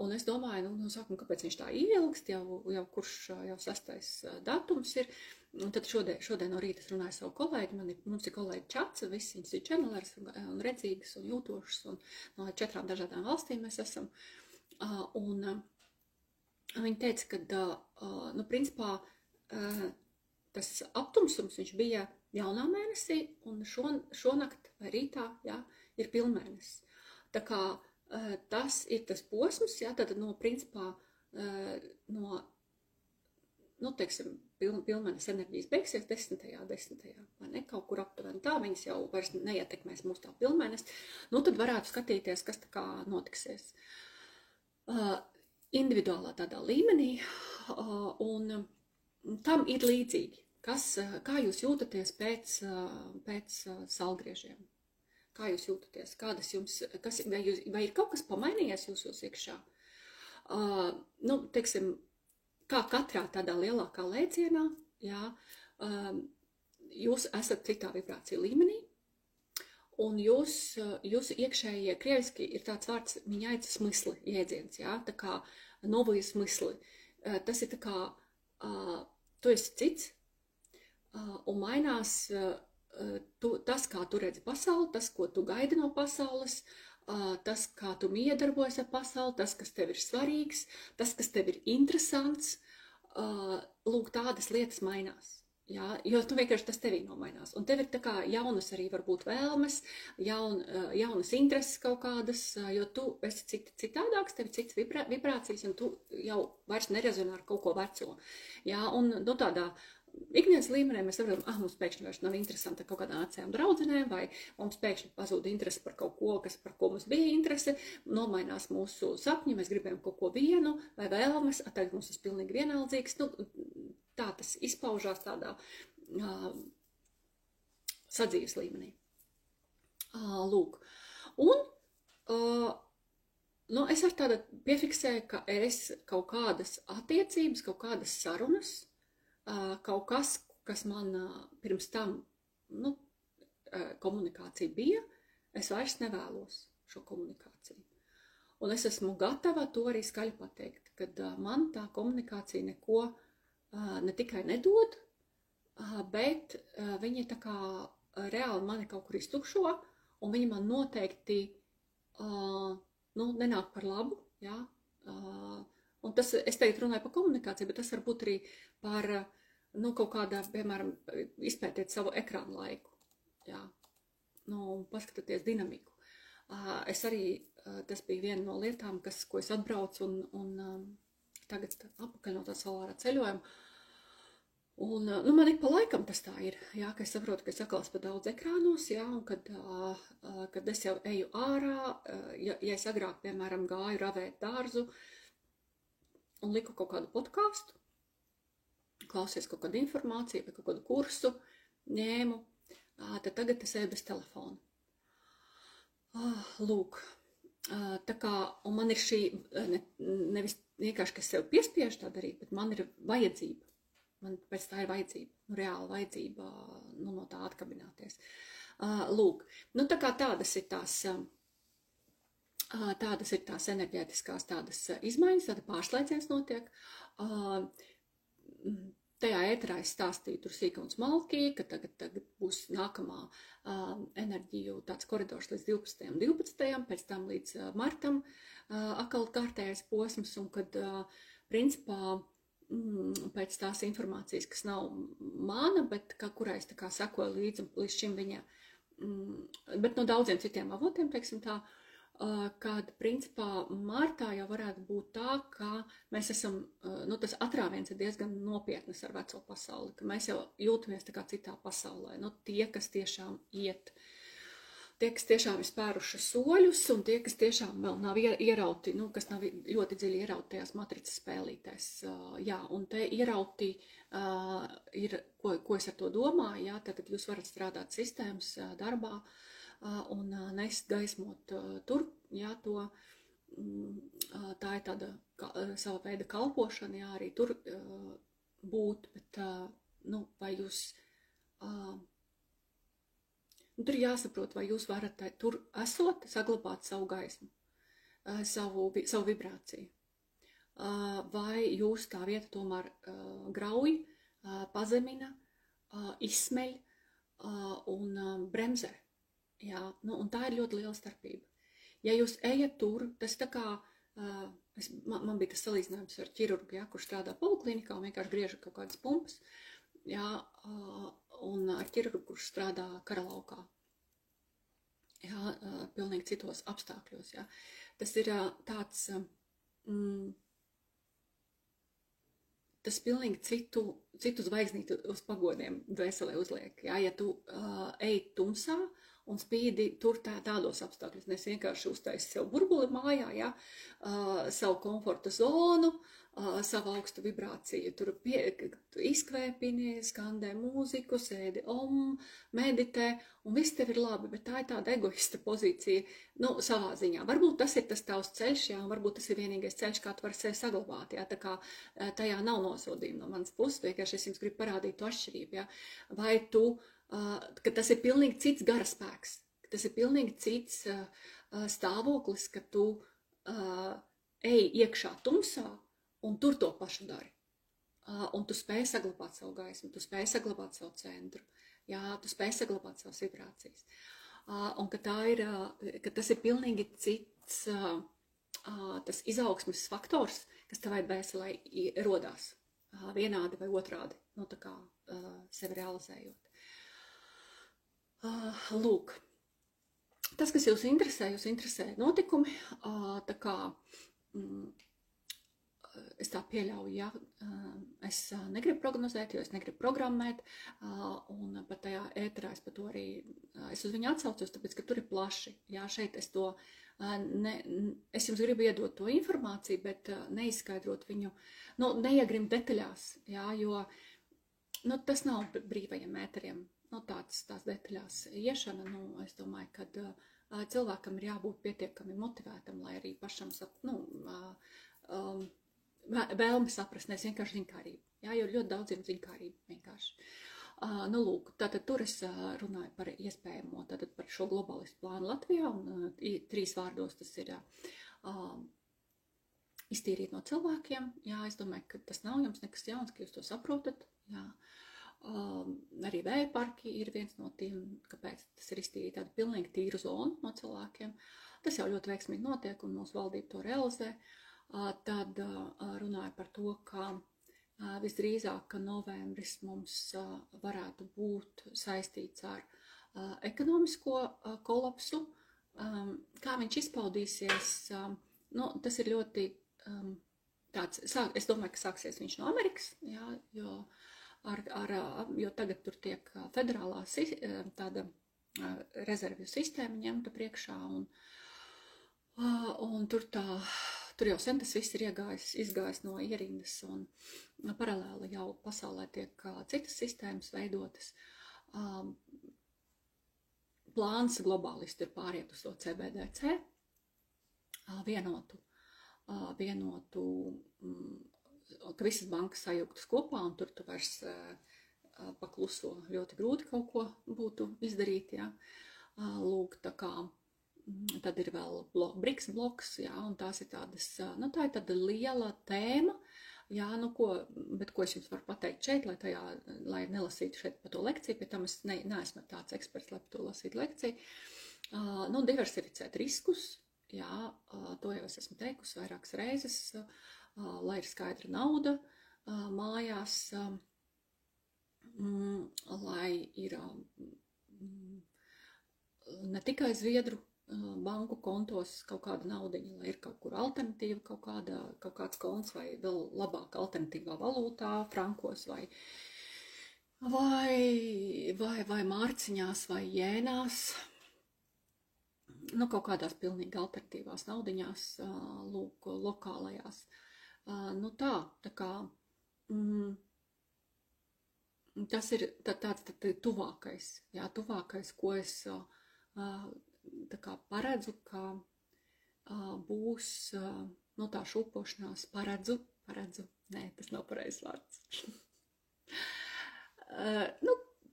Un es domāju, no sākuma, kāpēc viņš tā ilgst, jau kurš jau 6. datums ir. Un tad šodien no rīta es runāju savu kolēģi, mums ir kolēģi čats, visi viņas ir čenelers un redzīgas un jūtošas, un no 4 dažādām valstīm mēs esam. Un viņi teica, ka, principā, tas aptumsums, viņš bija jaunā mēnesī, un šonakt vai rītā, jā, ir pilnmēnesis. Tā kā tas ir tas posms, jā, tad principā, teiksim, pilnmēnes enerģijas beigsies 10. vai ne, kaut kur aptuveni tā, viņas jau vairs neietekmēs mūs tā pilnmēnes, tad varētu skatīties, kas tā kā notiksies individuālā tādā līmenī, un tam ir līdzīgi, kā jūs jūtaties pēc salgriežiem, kā jūs jūtaties, kādas jums, vai ir kaut kas pamainījies jūsos iekšā, teiksim, kā katrā tādā lielākā lēcienā, jā, jūs esat citā vibrācija līmenī, un jūsu iekšējie, krieviski ir tāds vārds miņaita smysli jēdziens, jā, tā kā novoja smysli. Tas ir tā kā, tu esi cits, un mainās tas, kā tu redzi pasauli, tas, ko tu gaidi no pasaules, tas, kā tu miedarbojas ar pasauli, tas, kas tev ir svarīgs, tas, kas tev ir interesants, lūk, tādas lietas mainās. Jā, jo tu vienkārši tas tevī nomainās. Un tev ir tā kā jaunas arī varbūt vēlmes, jaunas intereses kaut kādas, jo tu esi citādāks, tev ir cits vibrācijas, un tu jau vairs nerezonē ar kaut ko veco. Jā, un tādā ikdienas līmenī mēs saprotam, mums pēkšņi vairs nav interesanti ar kaut kādām vecajām draudzenēm, vai mums pēkšņi pazūd interesi par kaut ko, par ko mums bija interese, nomainās mūsu sapņi, mēs gribējām kaut ko vienu, vai vēlmes, tagad mums tas pilnīgi vienaldzīgs. Nu, tā tas izpaužās tādā sadzīves līmenī. Lūk. Un es ar tādu piefiksēju, ka es kaut kādas attiecības, kaut kādas sarunas, kaut kas man pirms tam, komunikācija bija, es vairs nevēlos šo komunikāciju. Un es esmu gatava to arī skaļi pateikt, kad man tā komunikācija neko ne tikai nedod, bet viņi tā kā reāli mani kaut kur iztukšo, un viņi man noteikti nenāk par labu, jā. Un tas, es teikt runāju par komunikāciju, bet tas var būt arī par, kaut kādā, piemēram, izpētiet savu ekrānu laiku, jā. Paskatieties dinamiku. Es arī, tas bija viena no lietām, ko es atbraucu un tagad apakaļ no tā solārā ceļojuma. Un, man ik pa laikam tas tā ir, jā, ka es saprotu, ka es atkal pa daudz ekrānos, jā, un kad es jau eju ārā, ja es agrāk, piemēram, gāju ravēt dārzu un liku kaut kādu podcastu, klausies kaut kādu informāciju vai kaut kādu kursu, ņēmu, tad tagad es eju bez telefona. Lūk, tā kā, un man ir šī, nevis vienkārši, ka es sev piespiežu tā darīt, bet man ir vajadzība. Man pēc tā ir vajadzība, reāla vajadzība no tā atkabināties. Lūk, tā kā tādas ir tās enerģētiskās tādas izmaiņas, tāda pārslēdziens notiek. Tajā ēterā es stāstīju tur sīka un smalki, ka tagad būs nākamā enerģiju tāds koridors līdz 12. Pēc tam līdz martam atkal kārtējais posms, un kad principā pēc tās informācijas, kas nav mana, bet kurai es tā kā sekoju līdz šim viņa, bet no daudziem citiem avotiem, teiksim tā, kad principā martā jau varētu būt tā, ka mēs esam, tas atrāviens ir diezgan nopietnas ar veco pasauli, ka mēs jau jūtamies tā kā citā pasaulē, tie, kas tiešām iet, tie, kas tiešām ir spēruši soļus, un tie, kas tiešām vēl nav ierauti, kas nav ļoti dziļi ierauti tajās matricas spēlītēs. Jā, un te ierauti ir, ko es ar to domāju, jā, tad jūs varat strādāt sistēmas darbā un nest gaismot tur, jā, to, tā ir tāda sava veida kalpošana, jā, arī tur būt, bet, vai jūs... Tur jāsaprot, vai jūs varat tur esot, saglabāt savu gaismu, savu vibrāciju. Vai jūs tā vieta tomēr grauj, pazemina, izsmeļ un bremzē. Jā, un tā ir ļoti liela starpība. Ja jūs ejat tur, tas tā kā, man bija tas salīdzinājums ar ķirurgu, jā, kurš strādā poliklinikā un vienkārši griež kaut kādas pumpas, jā, un ar ķirurgu, kurš strādā karalaukā. Jā, pilnīgi citos apstākļos, jā. Tas ir tāds, tas pilnīgi citu zvaigznītu uz pagodiem dvēselē uzliek, jā. Ja tu ej tumsā un spīdi tur tādos apstākļos, nes vienkārši uztaisi sev burbuli mājā, jā, savu komforta zonu, savu augstu vibrāciju, tur izkvēpini, skandē mūziku, sēdi meditē, un viss tev ir labi, bet tā ir tāda egoista pozīcija, savā ziņā. Varbūt tas ir tas tavs ceļš, jā, un varbūt tas ir vienīgais ceļš, kā tu vari sevi saglabāt, jā, tā kā tajā nav nosodījuma no manas puses, vienkārši es jums gribu parādīt to atšķirību, jā, vai tu, ka tas ir pilnīgi cits garaspēks, ka tas ir pilnīgi cits stāvoklis, ka tu ej iekšā tumsā, un tur to pašu dari. Un tu spēj saglabāt savu gaismu, tu spēj saglabāt savu centru, jā, tu spēj saglabāt savas vibrācijas. Un ka tas ir pilnīgi cits tas izaugsmes faktors, kas tavai dvēselē rodās vienādi vai otrādi, tā kā sevi realizējot. Lūk, tas, kas jūs interesē notikumi, tā kā es tā pieļauju, ja es negribu prognozēt, jo es negribu programmēt, un pat tajā ēterā es par to arī, es uz viņu atsaucos, tāpēc, ka tur ir plaši, jā, šeit es to, es jums gribu iedot to informāciju, bet neizskaidrot viņu, neiegrimt detaļās, jā, jo, tas nav brīvajiem ēteriem, tās detaļās iešana, es domāju, kad cilvēkam ir jābūt pietiekami motivētam, lai arī pašam vēlmi saprast, nevis vienkārši ziņkārību. Jā, jo ļoti daudziem ziņkārība vienkārši. Lūk, tātad tur es runāju par iespējamo, tātad par šo globalistu plānu Latvijā, un 3 vārdos tas ir iztīrīt no cilvēkiem. Jā, es domāju, ka tas nav jums nekas jauns, ka jūs to saprotat. Jā. Arī vēja parki ir viens no tiem, kāpēc tas ir iztīrīt tādu pilnīgi tīru zonu no cilvēkiem. Tas jau ļoti veiksmīgi notiek, un mūsu valdība to realizē. Tad runāju par to, ka visdrīzāk, ka novembris mums varētu būt saistīts ar ekonomisko kolapsu. Kā viņš izpaudīsies, tas ir ļoti tāds, es domāju, ka sāksies viņš no Amerikas, jā, jo tagad tur tiek federālā tāda rezervju sistēma ņemta priekšā, un tur jau sen tas viss ir izgājis no ierindas, un paralēli jau pasaulē tiek citas sistēmas veidotas. Plāns globālisti ir pāriet uz to CBDC, vienotu, ka visas bankas sajūgtas kopā, un tur tu vairs pakluso ļoti grūti kaut ko būtu izdarīt, jā. Lūk, tā kā, tad ir vēl BRICS bloks, jā, un tās ir tādas, tā ir tāda liela tēma, jā, bet ko es jums varu pateikt šeit, lai nelasītu šeit par to lekciju, pie tam es neesmu tāds eksperts, lai par to lasītu lekciju. Diversificēt riskus, jā, to jau es esmu teikusi vairākas reizes, lai ir skaidra nauda mājās, lai ir ne tikai Zviedru banku kontos kaut kāda naudiņa, lai ir kaut kur alternatīva, kaut kāds konts vai vēl labāka alternatīvā valūtā, frankos vai mārciņās vai jēnās, kaut kādās pilnīgi alternatīvās naudiņās, lūk, lokālajās. Tā kā tas ir tāds tuvākais, jā, ko es tā kā paredzu, ka būs, tā šūpošanās paredzu, nē, tas nav pareizs vārds.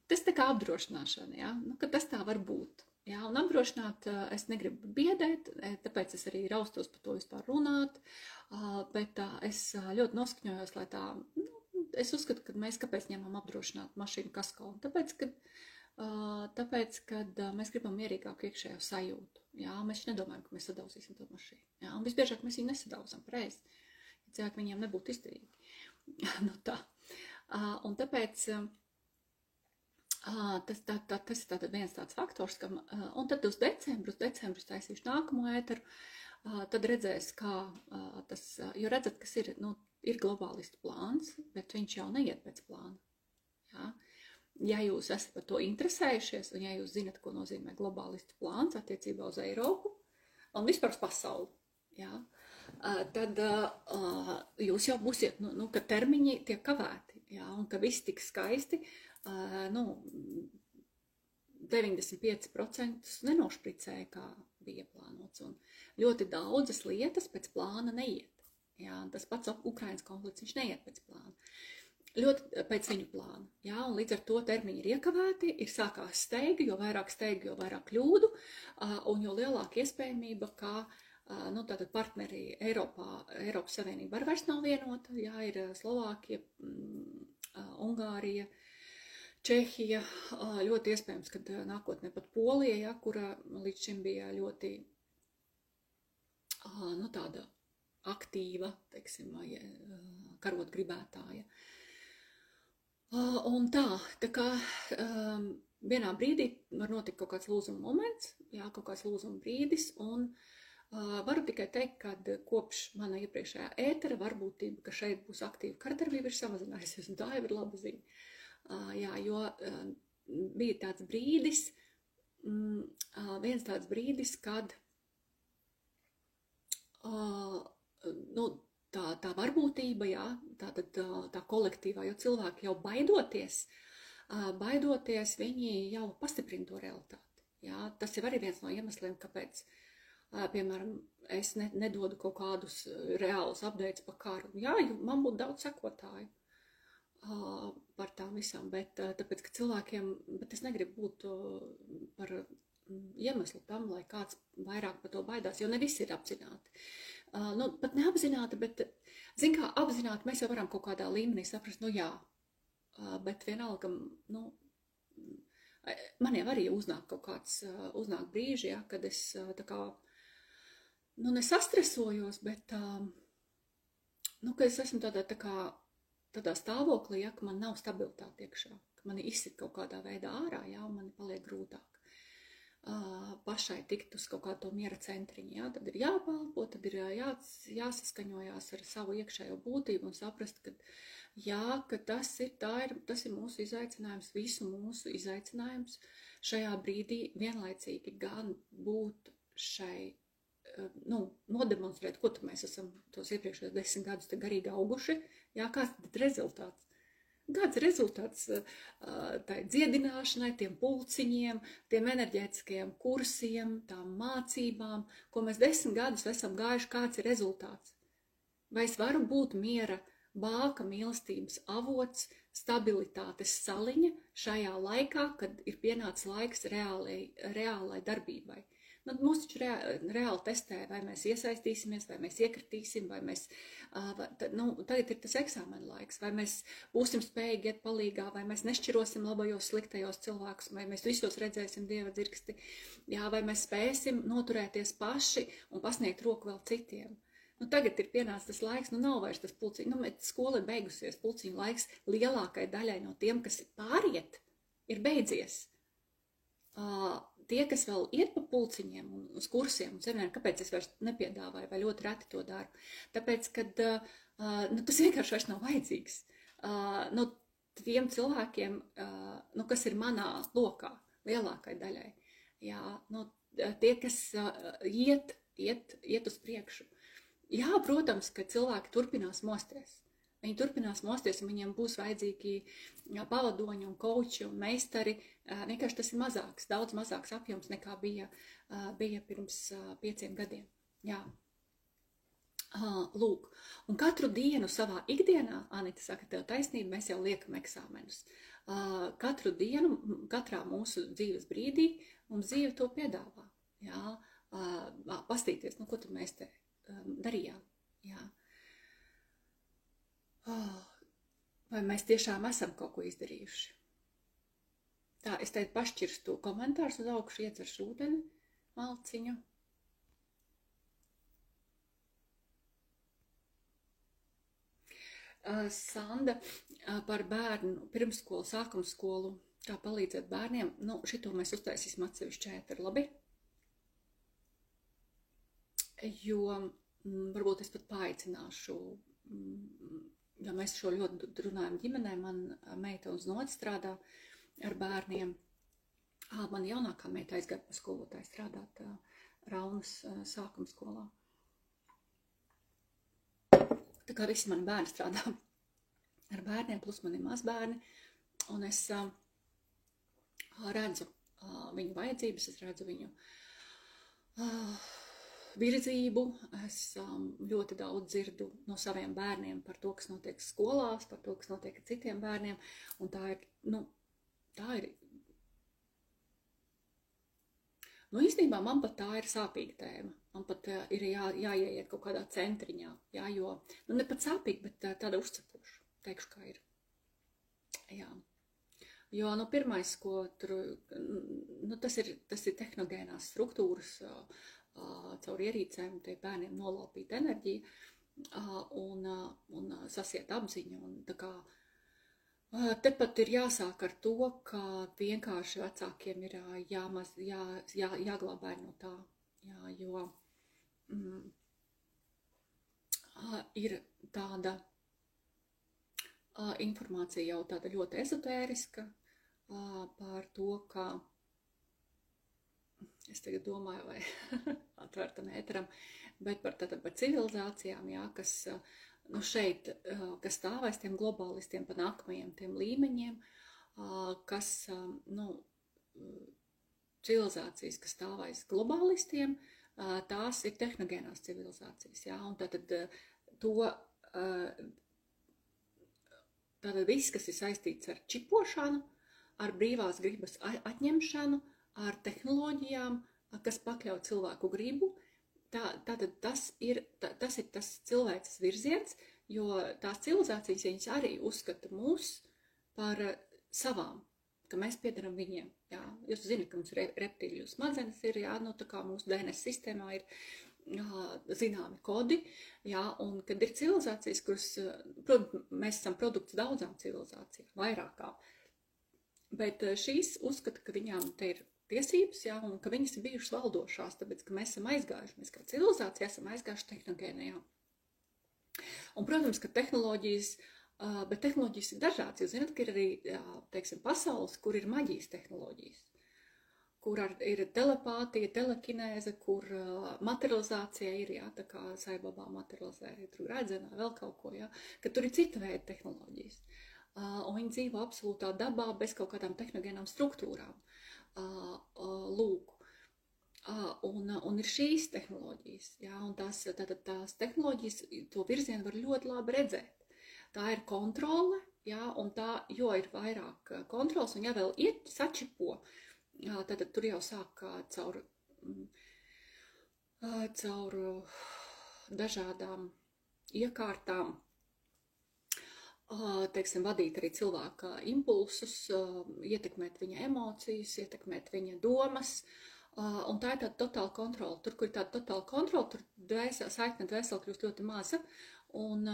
Tas tā kā apdrošināšana, jā, ka tas tā var būt. Jā, un apdrošināt es negribu biedēt, tāpēc es arī raustos par to vispār runāt, bet es ļoti noskaņojos, lai tā, es uzskatu, ka mēs kāpēc ņemam apdrošināt mašīnu kasko, tāpēc, kad mēs gribam mierīgāku iekšējo sajūtu, jā, mēs nedomājam, ka mēs sadauzīsim to mašīnu, jā, un visbiežāk mēs viņu nesadauzam pareizi, ja cilvēki viņiem nebūtu izdevīgi, tā, un tāpēc, tas ir viens tāds faktors, un tad uz decembru taisīšu nākamo ēteru, tad redzēs, kā tas, jo redzat, kas ir globālistu plāns, bet viņš jau neiet pēc plāna. Jā. Ja jūs esat par to interesējušies, un ja jūs zinat, ko nozīmē globālistu plāns attiecībā uz Eiropu, un vispār uz pasauli, jā, tad jūs jau būsiet, ka termiņi tiek kavēti, jā, un ka viss tik skaisti, 95% nenošpricēja, kā bija plānots, un ļoti daudzas lietas pēc plāna neiet. Jā, tas pats Ukrainas konflikts, viņš neiet pēc plāna. Ļoti pēc viņu plāna. Jā, un līdz ar to termiņi ir iekavēti, ir sākās steigi, jo vairāk kļūdu, un jo lielāka iespējamība, ka tātad partneri Eiropas Savienība vairs nav vienota, jā, ir Slovākija, Ungārija, Čehija, ļoti iespējams, ka nākotnē pat Polija, ja, kura līdz šim bija ļoti tāda aktīva, teiksim, karot gribētāja. Un tā kā vienā brīdī var notikt kaut kāds lūzuma moments, jā, kaut kāds lūzuma brīdis, un Varu tikai teikt, ka kopš mana iepriekšējā ētera varbūtība, ka šeit būs aktīva kardarbība, ir samazinājusies, un tā jau ir laba ziņa. Jā, jo bija tāds brīdis, viens tāds brīdis, kad nu, tā varbūtība, jā, tā kolektīvā, jo cilvēki jau baidoties, viņi jau pastiprina to realitāti. Jā, tas ir arī viens no iemesliem, kāpēc, piemēram, es nedodu kaut kādus reālus updates par karu. Jā, man būtu daudz sekotāju par tām visām, bet tāpēc, ka cilvēkiem, bet es negribu būt par iemeslu tam, lai kāds vairāk par to baidās, jo ne visi ir apzināti. Nu, pat neapzināti, bet, zin kā, apzināti mēs jau varam kaut kādā līmenī saprast, nu jā, bet vienalga, nu, man jau arī uznāk kaut kāds, uznāk brīži, ja, kad es tā kā, nu, nesastresojos, bet, nu, ka es esmu tādā stāvoklī, ja, ka man nav stabilitāte iekšā, ka mani izsit kaut kādā veidā ārā, ja, un man paliek grūtāk pašai tikt uz kaut kādu miera centriņu, ja, tad ir jāpalpo, tad ir jāsaskaņojās ar savu iekšējo būtību un saprast, ka, jā, ka tas ir mūsu izaicinājums, visu mūsu izaicinājums šajā brīdī vienlaicīgi gan būt šai, nu, nodemonstrēt, ko tad mēs esam tos iepriekšējos 10 gadus te garīgi auguši, jā, kāds tad rezultāts? Kāds rezultāts tai dziedināšanai, tiem pulciņiem, tiem enerģētiskajiem kursiem, tām mācībām, ko mēs 10 gadus esam gājuši, kāds ir rezultāts? Vai es varu būt miera, bāka, mīlestības avots, stabilitātes saliņa šajā laikā, kad ir pienācis laiks reālai darbībai? Nu, mūs taču reāli testē, vai mēs iesaistīsimies, vai mēs iekritīsim, vai mēs, nu, tagad ir tas eksāmena laiks, vai mēs būsim spējīgi iet palīgā, vai mēs nešķirosim labajos, sliktajos cilvēkus, vai mēs visos redzēsim Dieva dzirksti, jā, vai mēs spēsim noturēties paši un pasniegt roku vēl citiem. Nu, tagad ir pienācis tas laiks, nu, nav vairs tas pulciņu, nu, skola ir beigusies, pulciņu laiks lielākai daļai no tiem, kas pāriet, ir beidzies. Tie, kas vēl iet pa pulciņiem un uz kursiem, un semināriem, kāpēc es vairs nepiedāvāju vai ļoti reti to daru? Tāpēc, kad nu, tas vienkārši vairs nav vajadzīgs. Nu, tiem cilvēkiem, nu, kas ir manā lokā, lielākai daļai, jā, nu, tie, kas iet uz priekšu. Jā, protams, ka cilvēki turpinās mosties. Viņi turpinās mosties, un viņiem būs vajadzīgi pavadoņi un koči un meistari. Vienkārši tas ir mazāks, daudz mazāks apjoms nekā bija pirms 5 gadiem. Jā. Lūk. Un katru dienu savā ikdienā, Anita saka, tev taisnība, mēs jau liekam eksāmenus. Katru dienu, katrā mūsu dzīves brīdī mums dzīve to piedāvā. Jā. Pastīties, nu, ko tad mēs te darījām. Jā. Vai mēs tiešām esam kaut ko izdarījuši? Tā, es teicu pašķirstu komentārus uz augšu, iedzeršu ūdeni, malciņu. Sanda par bērnu pirmskolu, sākumskolu, kā palīdzēt bērniem. Nu, šito mēs uztaisīsim atsevišķi ēteru, labi? Jo varbūt es pat paaicināšu, ja mēs šo ļoti runājam ģimenē, man meita uz nots strādā ar bērniem. Man jaunākā meita aizgāja pa skolotāju strādāt Raunas sākumskolā. Tā kā visi mani bērni strādā ar bērniem, plus mani mazbērni, un es redzu viņu vajadzības, es redzu viņu virzību, es ļoti daudz dzirdu no saviem bērniem par to, kas notiek skolās, par to, kas notiek ar citiem bērniem, un tā ir, nu, īstenībā man pat tā ir sāpīga tēma, man pat ir jāieiet kaut kādā centriņā, jā, jo, nu, ne pat sāpīga, bet tāda uzcepoša, teikšu, kā ir, jā. Jo, nu, pirmais, ko tur, nu, tas ir tehnogēnās struktūras, caur ierīcēm tie bērniem nolaupīt enerģiju un sasiet apziņu. Un tā kā tepat ir jāsāk ar to, ka vienkārši vecākiem ir jāglāb bērni no tā. Jā, jo ir tāda informācija jau tāda ļoti ezotēriska par to, ka es tagad domāju, vai atvērtam ēteram, bet par civilizācijām, jā, kas šeit, kas stāv aiz tiem globālistiem pa nākamajiem tiem līmeņiem, kas, civilizācijas, kas stāv aiz globālistiem, tās ir tehnogēnās civilizācijas, jā, un tātad viss, kas ir saistīts ar čipošanu, ar brīvās gribas atņemšanu, ar tehnoloģijām, kas pakļauj cilvēku gribu, tātad tas ir tas cilvēces virziens, jo tās civilizācijas viņas arī uzskata mūs par savām, ka mēs piedaram viņiem. Jā. Jūs zināt, ka mums reptīļu smadzenes ir, jā, tā kā mūsu DNS sistēmā ir zināmi kodi, jā, un kad ir civilizācijas, kuras, protams, mēs esam produkts daudzām civilizācijām, vairākām, bet šīs uzskata, ka viņām te ir tiesības, jā, un ka viņas ir bijušas valdošās, tāpēc, ka mēs esam aizgājuši, mēs kā civilizācija esam aizgājuši tehnogēnajā. Un, protams, ka tehnoloģijas, bet tehnoloģijas ir dažādas, jūs zināt, ka ir arī, teiksim, pasaules, kur ir maģijas tehnoloģijas, kur ir telepātija, telekinēze, kur materializācija ir, jā, tā kā Saibabā materializē, tur redzenā, vēl kaut ko, jā, ka tur ir cita veida tehnoloģijas. Un viņi dzīvo absolūtā dabā bez kaut kādām tehnogēnām struktūrām. Lūk. Un ir šīs tehnoloģijas, jā, un tās tehnoloģijas, to virzienu var ļoti labi redzēt. Tā ir kontrole, jā, un jo ir vairāk kontrols, un ja vēl iet sačipo, tad tur jau sāk caur dažādām iekārtām, teiksim, vadīt arī cilvēka impulsus, ietekmēt viņa emocijas, ietekmēt viņa domas, un tā ir tāda totāla kontrola. Tur, kur ir tāda totāla kontrola, tur saikne dvēseli kļūst ļoti maza, un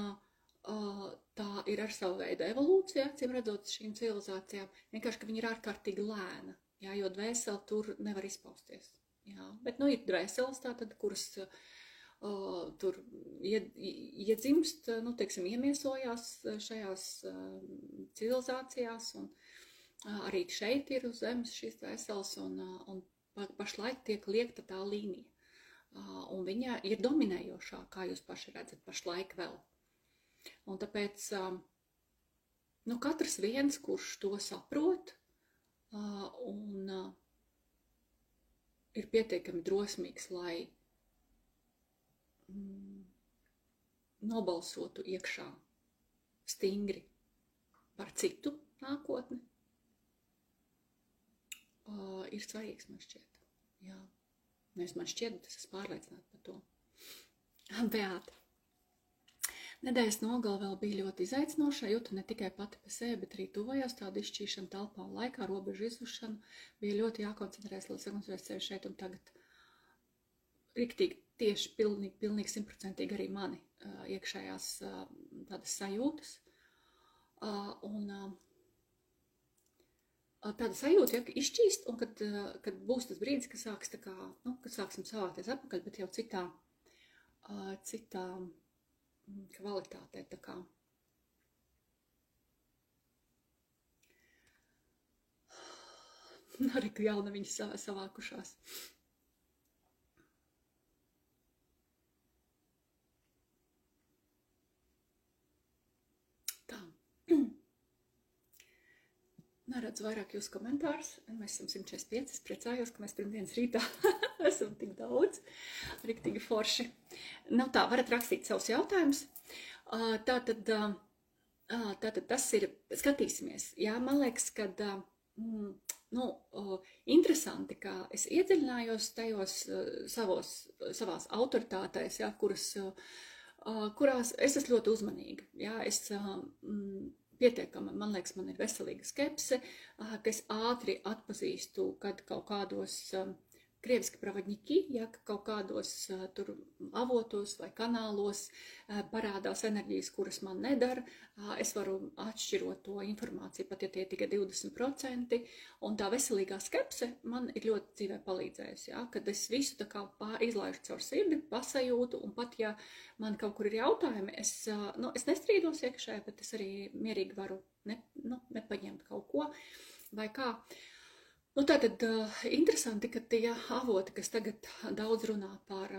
tā ir ar savu veidu evolūcija, acīm redzot šīm civilizācijām, vienkārši, ka viņi ir ārkārtīgi lēna, jā, jo dvēseli tur nevar izpausties. Jā. Bet, ir dvēseles tātad, kuras tur iedzimst, teiksim, iemiesojās šajās civilizācijās, un arī šeit ir uz zemes šīs dvēseles, un pašlaik tiek liekta tā līnija. Un viņa ir dominējošā, kā jūs paši redzat, pašlaik vēl. Un tāpēc, katrs viens, kurš to saprot, un ir pietiekami drosmīgs, lai nobalsotu iekšā stingri par citu nākotni, ir svarīgs, man šķiet. Jā. Nevis man šķiet, bet es esmu pārliecināta par to. Beāta. Nedēļas nogale vēl bija ļoti izaicinoša, jūtu ne tikai pati pa sevi, bet arī tuvojās tādu izšķīšanu telpā un laikā, robežu izvušanu. Bija ļoti jākoncentrēs, lai sakoncentrēs sevi šeit un tagad. Riktīgi, tieši pilnīgi 100% arī mani iekšējās tādas sajūtas. Un tāda sajūta, ja, ka izšķīst, un kad būs tas brīdis, ka sāks tā kā, kad sāksim savāties atpakaļ, bet jau citā kvalitātē, tā kā. Arī, ka jauna viņas savākušās. Tā. Neredzu vairāk jūs komentārus. Mēs esam 145. Es priecājos, ka mēs pirmdienas rītā esam tik daudz. Riktīgi forši. Tā, varat rakstīt savus jautājumus. Tātad tas ir, skatīsimies. Jā, man liekas, kad, interesanti, ka es iedziļinājos tajos savās autoritātēs, jā, kurās es esmu ļoti uzmanīga. Jā, es pietiekama, man liekas, man ir veselīga skepse, ka es ātri atpazīstu, kad kaut kādos krieviski pravodņiki, ja kaut kādos tur avotos vai kanālos parādās enerģijas, kuras man nedara, es varu atšķirot to informāciju, pat ja tie tikai 20%, un tā veselīgā skepse man ir ļoti dzīvē palīdzējusi, ja, kad es visu tā kā izlaižu caur sirdi, pasajūtu, un pat ja man kaut kur ir jautājumi, es nestrīdos iekšē, bet es arī mierīgi varu nepaņemt kaut ko vai kā. Nu, tātad interesanti, ka tie avoti, kas tagad daudz runā par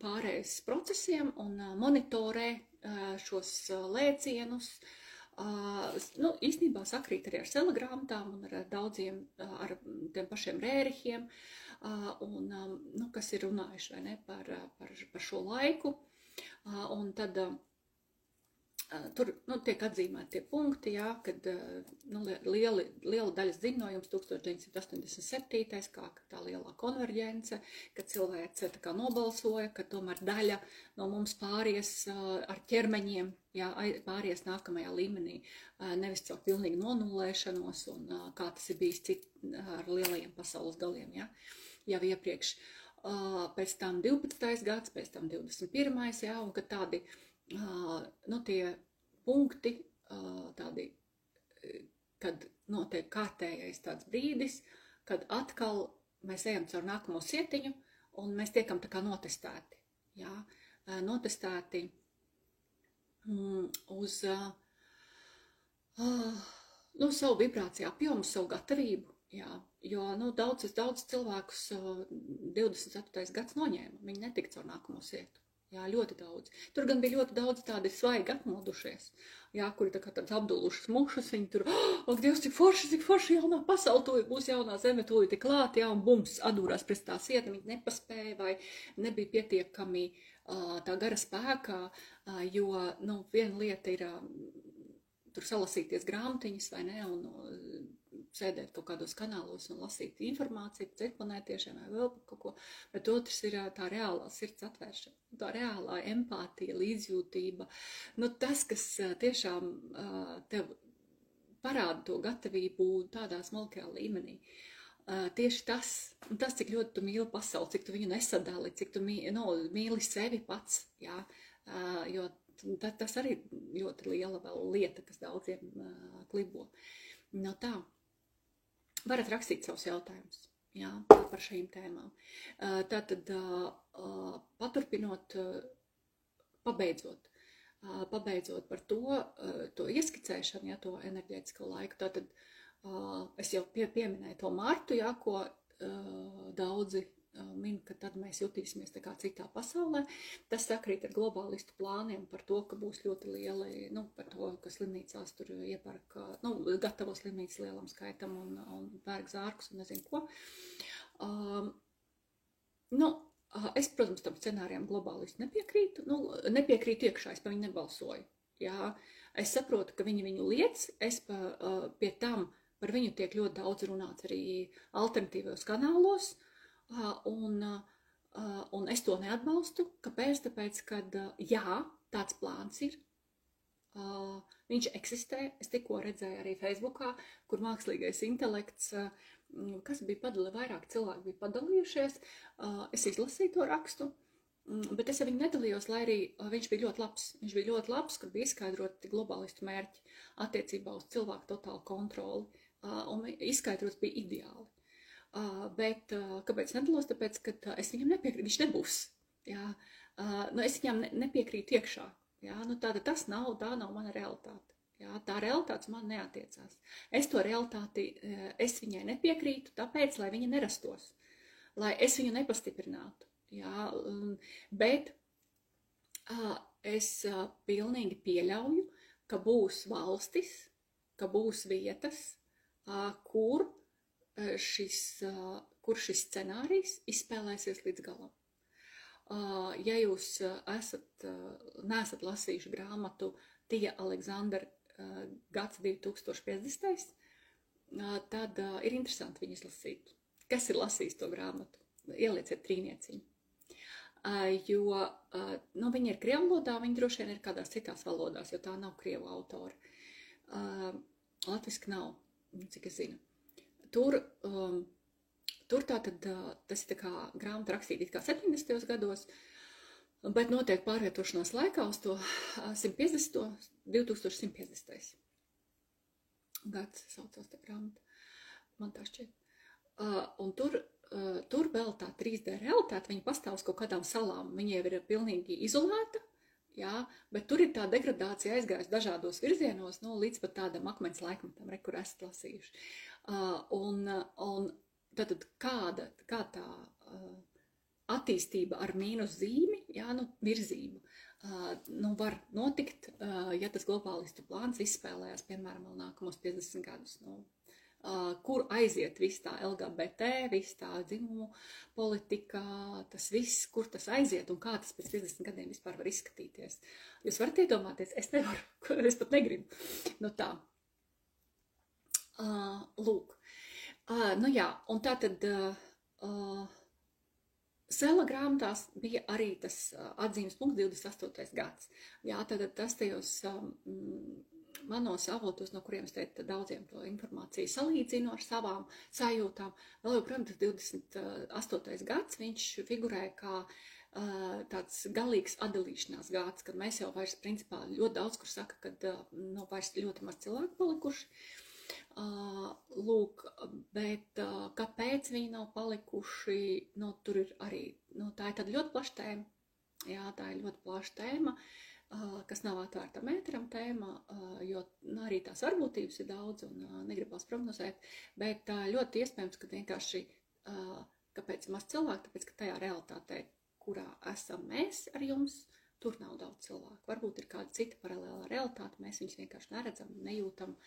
pārējais procesiem un monitorē šos lēcienus, īstenībā sakrīt arī ar selegrāmatām un ar daudziem, ar tiem pašiem rērihiem, kas ir runājuši, vai ne, par šo laiku. Un tad tur tiek atzīmēti tie punkti, jā, kad liela daļas ziņojums 1987. Kā tā lielā konverģence, kad cilvēks tā kā nobalsoja, ka tomēr daļa no mums pāries ar ķermeņiem, jā, pāries nākamajā līmenī, nevis caur pilnīgi nonulēšanos, un kā tas ir bijis ar lielajiem pasaules galiem, jā, jau iepriekš. Pēc tam 12. gads, pēc tam 21. jā, un kad tādi tie punkti, tādi, kad notiek kārtējais tāds brīdis, kad atkal mēs ejam caur nākamo sietiņu un mēs tiekam tā kā notestēti, jā, notestēti uz savu vibrāciju apjomu, savu gatavību, jā, jo daudz cilvēkus 24. gads noņēma, viņi netika caur nākamo sietu. Jā, ļoti daudz. Tur gan bija ļoti daudz tādi svaigi atmodušies, jā, kuri tā kā tāds apdulušas mušas, viņi tur, ak, Dievs, cik forši jaunā pasaule, tūlīt būs jaunā zeme, tūlīt ir klāt, jā, un bums, atdūrās pret tā sieta, viņi nepaspēja vai nebija pietiekami tā gara spēkā, jo, viena lieta ir tur salasīties grāmatiņas, vai ne, un sēdēt kaut kādos kanālos un lasīt informāciju par citplanētiešiem vai vēl par kaut ko, bet otrs ir tā reālā sirds atvēršana, tā reālā empātija, līdzjūtība, tas, kas tiešām tev parāda to gatavību tādā smalkajā līmenī. Tieši tas, cik ļoti tu mīli pasauli, cik tu viņu nesadali, cik tu mīli sevi pats, jā, jo tas arī ļoti liela vēl lieta, kas daudziem klibo. Tā. Varat rakstīt savus jautājumus, jā, par šīm tēmām. Tātad, paturpinot, pabeidzot par to ieskicēšanu, jā, to enerģētisko laiku, tātad es jau pieminēju to martu, jā, ko daudzi min, ka tad mēs jutīsimies tā kā citā pasaulē. Tas sakrīt ar globālistu plāniem par to, ka būs ļoti lieli, par to, ka slimnīcās tur iepērk, gatavo slimnīcas lielam skaitam un pērk zārkus un nezinu ko. Es, protams, tam scenārijam globālistu nepiekrītu. Nepiekrītu iekšā, es par viņu nebalsoju. Jā. Es saprotu, ka viņi viņu liec, es pie tam par viņu tiek ļoti daudz runāts arī alternatīvos kanālos, un es to neatbalstu. Kāpēc? Tāpēc, kad jā, tāds plāns ir, viņš eksistē. Es tikko redzēju arī Facebookā, kur mākslīgais intelekts, kas bija vairāk cilvēki bija padalījušies, es izlasīju to rakstu, bet es ar viņu nedalījos, lai arī viņš bija ļoti labs. Viņš bija ļoti labs, kur bija izskaidroti globālistu mērķi attiecībā uz cilvēku totālu kontroli, un izskaidrots bija ideāli. Bet kāpēc nedalos? Tāpēc, ka es viņam nepiekrītu, viņš nebūs. Jā. Es viņam nepiekrītu iekšā. Jā. Tā nav mana realitāte. Jā. Tā realitāte man neatiecās. Es to realitāti, es viņai nepiekrītu, tāpēc, lai viņa nerastos. Lai es viņu nepastiprinātu. Jā. Bet es pilnīgi pieļauju, ka būs valstis, ka būs vietas, kur šis scenārijs izspēlēsies līdz galam. Ja jūs neesat lasījuši grāmatu Tija Aleksandra gads 2050, tad ir interesanti viņu izlasīt. Kas ir lasījis to grāmatu? Ielieciet trīnieciņu. Jo viņa ir krievu valodā, viņa droši vien ir kādās citās valodās, jo tā nav krievu autora. Latviski nav, cik es zinu. Tur tur tātad tas ir tā kā grāmata rakstīta kā 70. gados, bet notiek pārvietošanās laikā uz to 150. 2150. gads saucās tā grāmata. Man tā šķiet. Un tur vēl tā 3D realitāte, viņa pastāv uz kaut kādām salām. Viņa jau ir pilnīgi izolēta, jā, bet tur ir tā degradācija aizgājusi dažādos virzienos, līdz pat tādam akmens laikmetam, kur esat lasījuši. Un tad kā tā attīstība ar mīnus zīmi, jā, virzību, var notikt, ja tas globālistu plāns izspēlējās, piemēram, vēl nākamos 50 gadus, kur aiziet viss tā LGBT, viss tā dzimumu politika, tas viss, kur tas aiziet un kā tas pēc 50 gadiem vispār var izskatīties. Jūs varat iedomāties? Es nevaru, es pat negribu. Tā. Lūk. Jā, un tā tad Sela grāmatās bija arī tas atzīmes punkts 28. gads. Jā, tad tas tajos manos avotos, no kuriem es teicu daudziem to informāciju salīdzinu ar savām sajūtām. Vēl joprojām tas 28. gads, viņš figurē kā tāds galīgs atdalīšanās gads, kad mēs jau vairs principā ļoti daudz, kur saka, kad vairs ļoti maz cilvēku palikuši. Lūk, bet kāpēc viņi nav palikuši, tur ir arī, tā ir tāda ļoti plaša tēma, jā, tā ir ļoti plaša tēma, kas nav atvērta mētram tēma, jo arī tās varbūtības ir daudz un negribās prognozēt, bet ļoti iespējams, ka vienkārši, kāpēc maz cilvēku, tāpēc, ka tajā realitātē, kurā esam mēs ar jums, tur nav daudz cilvēku. Varbūt ir kāda cita paralēlā realitāte, mēs viņus vienkārši neredzam, nejūtam,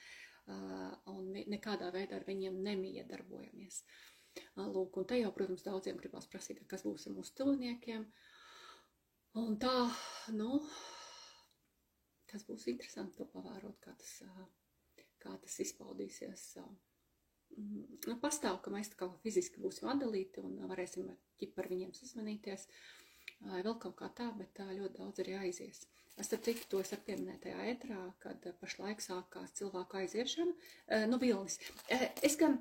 un nekādā veidā ar viņiem nemiedarbojamies. Lūk, un te jau, protams, daudziem gribās prasīt, kas būs ar mūsu cilvēkiem. Un tā, tas būs interesanti to pavērot, kā tas izpaudīsies. Pastāv, ka mēs kaut kā fiziski būsim atdalīti un varēsim par viņiem sazvanīties. Vēl kaut kā tā, bet ļoti daudz arī aizies. Es tad tiku to pieminēju tajā ētrā, kad pašlaik sākās cilvēku aiziešana. Vilnis. Es gan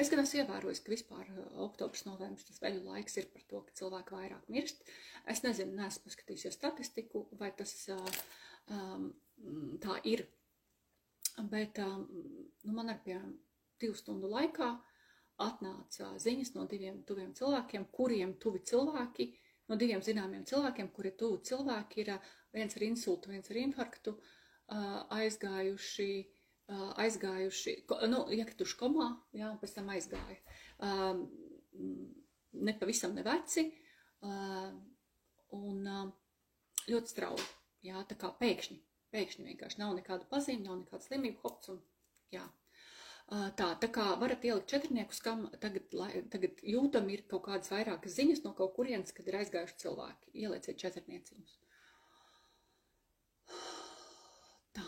esmu ievērojis, ka vispār oktobrs, novembris, tas veļu laiks ir par to, ka cilvēki vairāk mirst. Es nezinu, neesmu paskatījusies statistiku, vai tas tā ir. Bet man ar piemēram 2 stundu laikā atnāca ziņas no 2 tuviem cilvēkiem, kuriem tuvi cilvēki, no 2 zināmiem cilvēkiem, kuri tuvi cilvēki ir viens ar insultu, viens ar infarktu, aizgājuši, iekrituši komā, jā, un pēc tam aizgāja. Nepavisam neveci, un ļoti strauji, jā, tā kā pēkšņi vienkārši nav nekāda pazīme, nav nekāda slimība, hops, un jā. Tā kā varat ielikt 4, kam tagad jūtam ir kaut kādas vairākas ziņas no kaut kurienes, kad ir aizgājuši cilvēki. Ielieciet 4. Tā.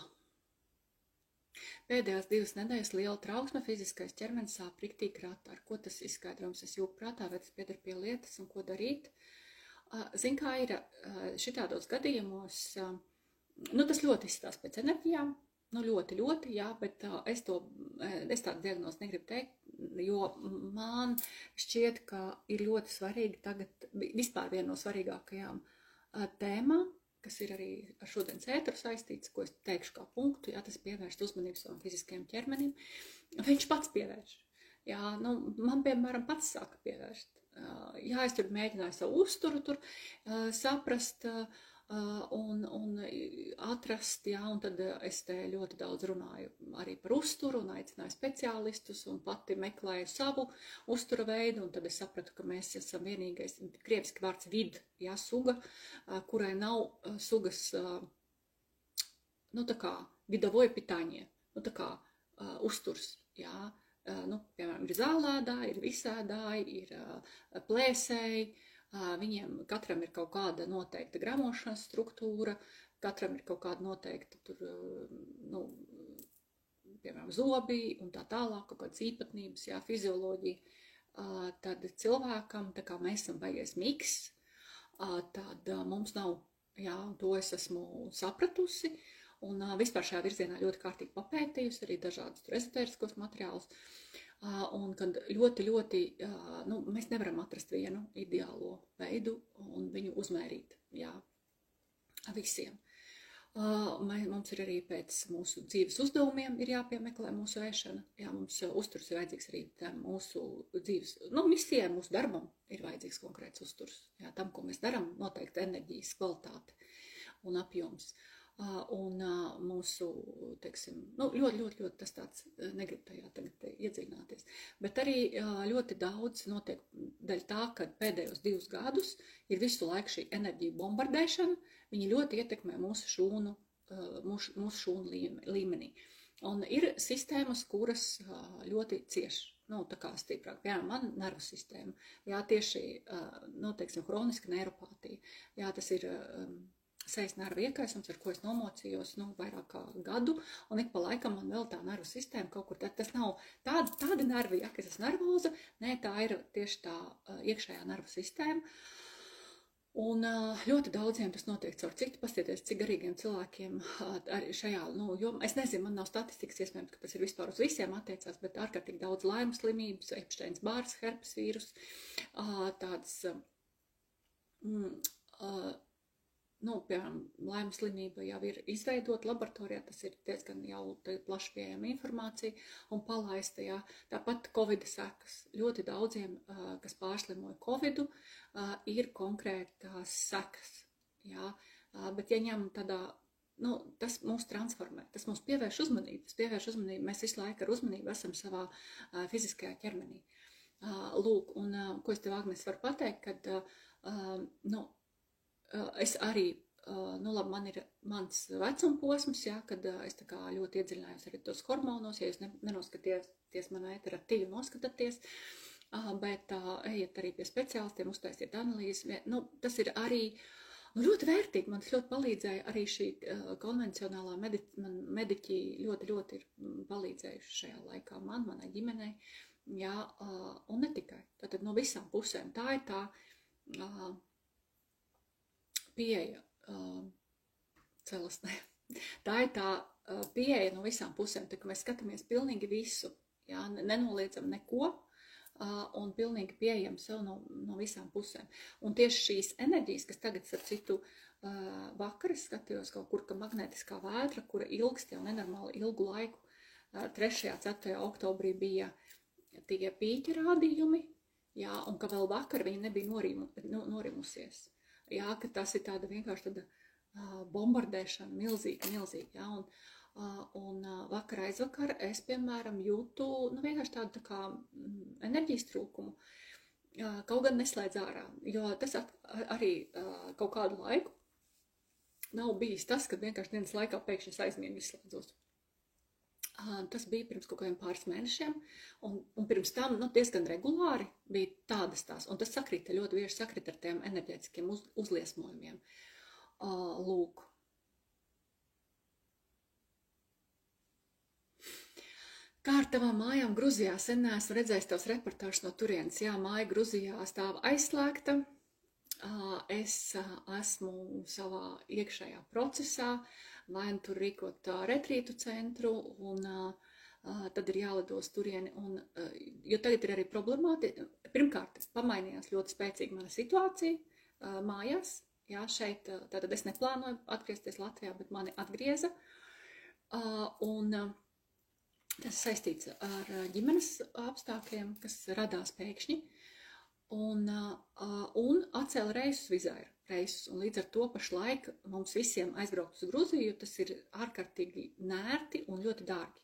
Pēdējās 2 nedēļas liela trauksme, fiziskais ķermenis sāp riktīgi krātā. Ar ko tas izskaidrojums? Es jūku prātā, vai tas pieder pie lietas un ko darīt? Zin, kā ir šitādos gadījumos, tas ļoti izstās pēc enerģijām. Ļoti, jā, bet es tādu diagnozi negribu teikt, jo man šķiet, ka ir ļoti svarīgi tagad, vispār viena no svarīgākajām tēmām, kas ir arī ar šodienas ēteru saistīts, ko es teikšu kā punktu, jā, tas pievērst uzmanību savam fiziskajam ķermenim. Viņš pats pievērš. Jā, man, piemēram, pats sāka pievērst. Jā, es tur mēģināju savu uzturu saprast, un atrast, jā, un tad es te ļoti daudz runāju arī par uzturu un aicināju speciālistus un pati meklēju savu uztura veidu, un tad es sapratu, ka mēs esam vienīgais, krieviski vārds vid, jā, suga, kurai nav sugas, tā kā vidavoja pitāņie, tā kā uzturs, jā, piemēram, ir zālēdāji, ir visēdāji, ir plēsēji, viņiem katram ir kaut kāda noteikta gramošanas struktūra, katram ir kaut kāda noteikta piemēram, zobi un tā tālāk, kaut kādas īpatnības, jā, fizioloģija. Tad cilvēkam, tā kā mēs esam baigies miks, tad mums nav, jā, un to es esmu sapratusi, un vispār šajā virzienā ļoti kārtīgi papētījusi arī dažādus ezotēriskos materiālus. Un kad ļoti, nu, mēs nevaram atrast vienu ideālo veidu un viņu uzmērīt, jā, visiem. Mums ir arī pēc mūsu dzīves uzdevumiem ir jāpiemeklē mūsu ēšana, jā, mums uzturs ir vajadzīgs arī mūsu dzīves, nu, misijai, mūsu darbam ir vajadzīgs konkrēts uzturs, jā, tam, ko mēs darām, noteikti enerģijas kvalitāte un apjoms. Un mūsu, teiksim, nu, ļoti tas tāds, negribu tajā tagad iedziļināties, bet arī ļoti daudz notiek dēļ tā, ka pēdējos 2 gadus ir visu laiku šī enerģija bombardēšana, viņi ļoti ietekmē mūsu šūnu līmenī. Un ir sistēmas, kuras ļoti cieši, nu, tā kā stiprāk, piemēram, man nervu sistēma, jā, tieši, nu, teiksim, hroniska neiropātija, jā, tas ir sejas nervu iekaisums, ar ko es nomocījos, nu, vairāk kā gadu, un ik pa laikam man vēl tā nervu sistēma kaut kur, tas nav tāda nervi, ja, ka es esmu nervoza, nē, tā ir tieši tā iekšējā nervu sistēma, un ļoti daudziem tas notiek caur citu, paskatieties, cik garīgiem cilvēkiem arī šajā, nu, jo es nezinu, man nav statistikas, iespējams, ka tas ir vispār uz visiem attiecās, bet ārkārtīgi daudz laimes slimības, Epsteins Bārs, herpes vīrus, tāds, nu, piemēram, laimes slimība jau ir izveidota laboratorijā, tas ir diezgan jau plaši pieejama informācija un palaista, jā. Tāpat Covid sekas. Ļoti daudziem, kas pārslimoja Covidu, ir konkrētās sekas, jā. Bet ja ņem tādā, nu, tas mūs transformē, tas mums pievērš uzmanību, mēs visu laiku ar uzmanību esam savā fiziskajā ķermenī. Lūk, un ko es tev, Agnes, varu pateikt, kad, nu, es arī, nu labi, man ir mans vecuma posms, jā, kad es tā kā ļoti iedziļinājos arī tos hormonos, ja jūs nenoskaties manu ēteru ar tīvu noskatāties, bet ejiet arī pie speciālistiem, uztaisiet analīzes, nu, tas ir arī, nu, ļoti vērtīgi, man tas ļoti palīdzēja, arī šī konvencionālā mediķi ļoti ir palīdzējuši šajā laikā manai ģimenei, jā, un ne tikai, tātad no visām pusēm, tā ir tā, pieeja celesnē. Tā ir tā pieeja no visām pusēm, tā ka mēs skatāmies pilnīgi visu, jā, nenoliedzam neko un pilnīgi pieejam sev no visām pusēm. Un tieši šīs enerģijas, kas tagad, starp citu, vakar es skatījos kaut kur, ka magnētiskā vētra, kura ilgst jau nenormāli ilgu laiku, 3. 4. oktobrī bija tie pīķi rādījumi, jā, un ka vēl vakar viņa nebija norimusies. Jā, ka tas ir tāda vienkārši tāda bombardēšana, milzīga, jā, un vakar aizvakar es, piemēram, jūtu, nu, vienkārši tādu tā kā enerģijas trūkumu, kaut gan neslēdz ārā, jo tas arī kaut kādu laiku nav bijis tas, kad vienkārši dienas laikā pēkšņi es aizmiegu izslēdzos. Tas bija pirms kaut kādiem pāris mēnešiem, un pirms tam, nu, diezgan regulāri bija tādas tās, un tas sakrita, ļoti bieži sakrita ar tiem enerģētiskiem uzliesmojumiem. Lūk. Kā ar tavām mājām Gruzijā? Sen neesmu redzējis tavs reportāžs no turienes. Jā, māja Gruzijā stāv aizslēgta. Es esmu savā iekšējā procesā, vai nu tur rīkot retrītu centru, un tad ir jālido uz turieni, jo tagad ir arī problemāti. Pirmkārt, pamainījās ļoti spēcīgi mana situācija mājās, jā, šeit, tātad es neplānoju atgriezties Latvijā, bet mani atgrieza, un tas saistīts ar ģimenes apstākļiem, kas radās pēkšņi, un atcēla reisus, vizāru reisus, un līdz ar to pašlaik mums visiem aizbraukt uz Gruziju, tas ir ārkārtīgi nērti un ļoti dārgi.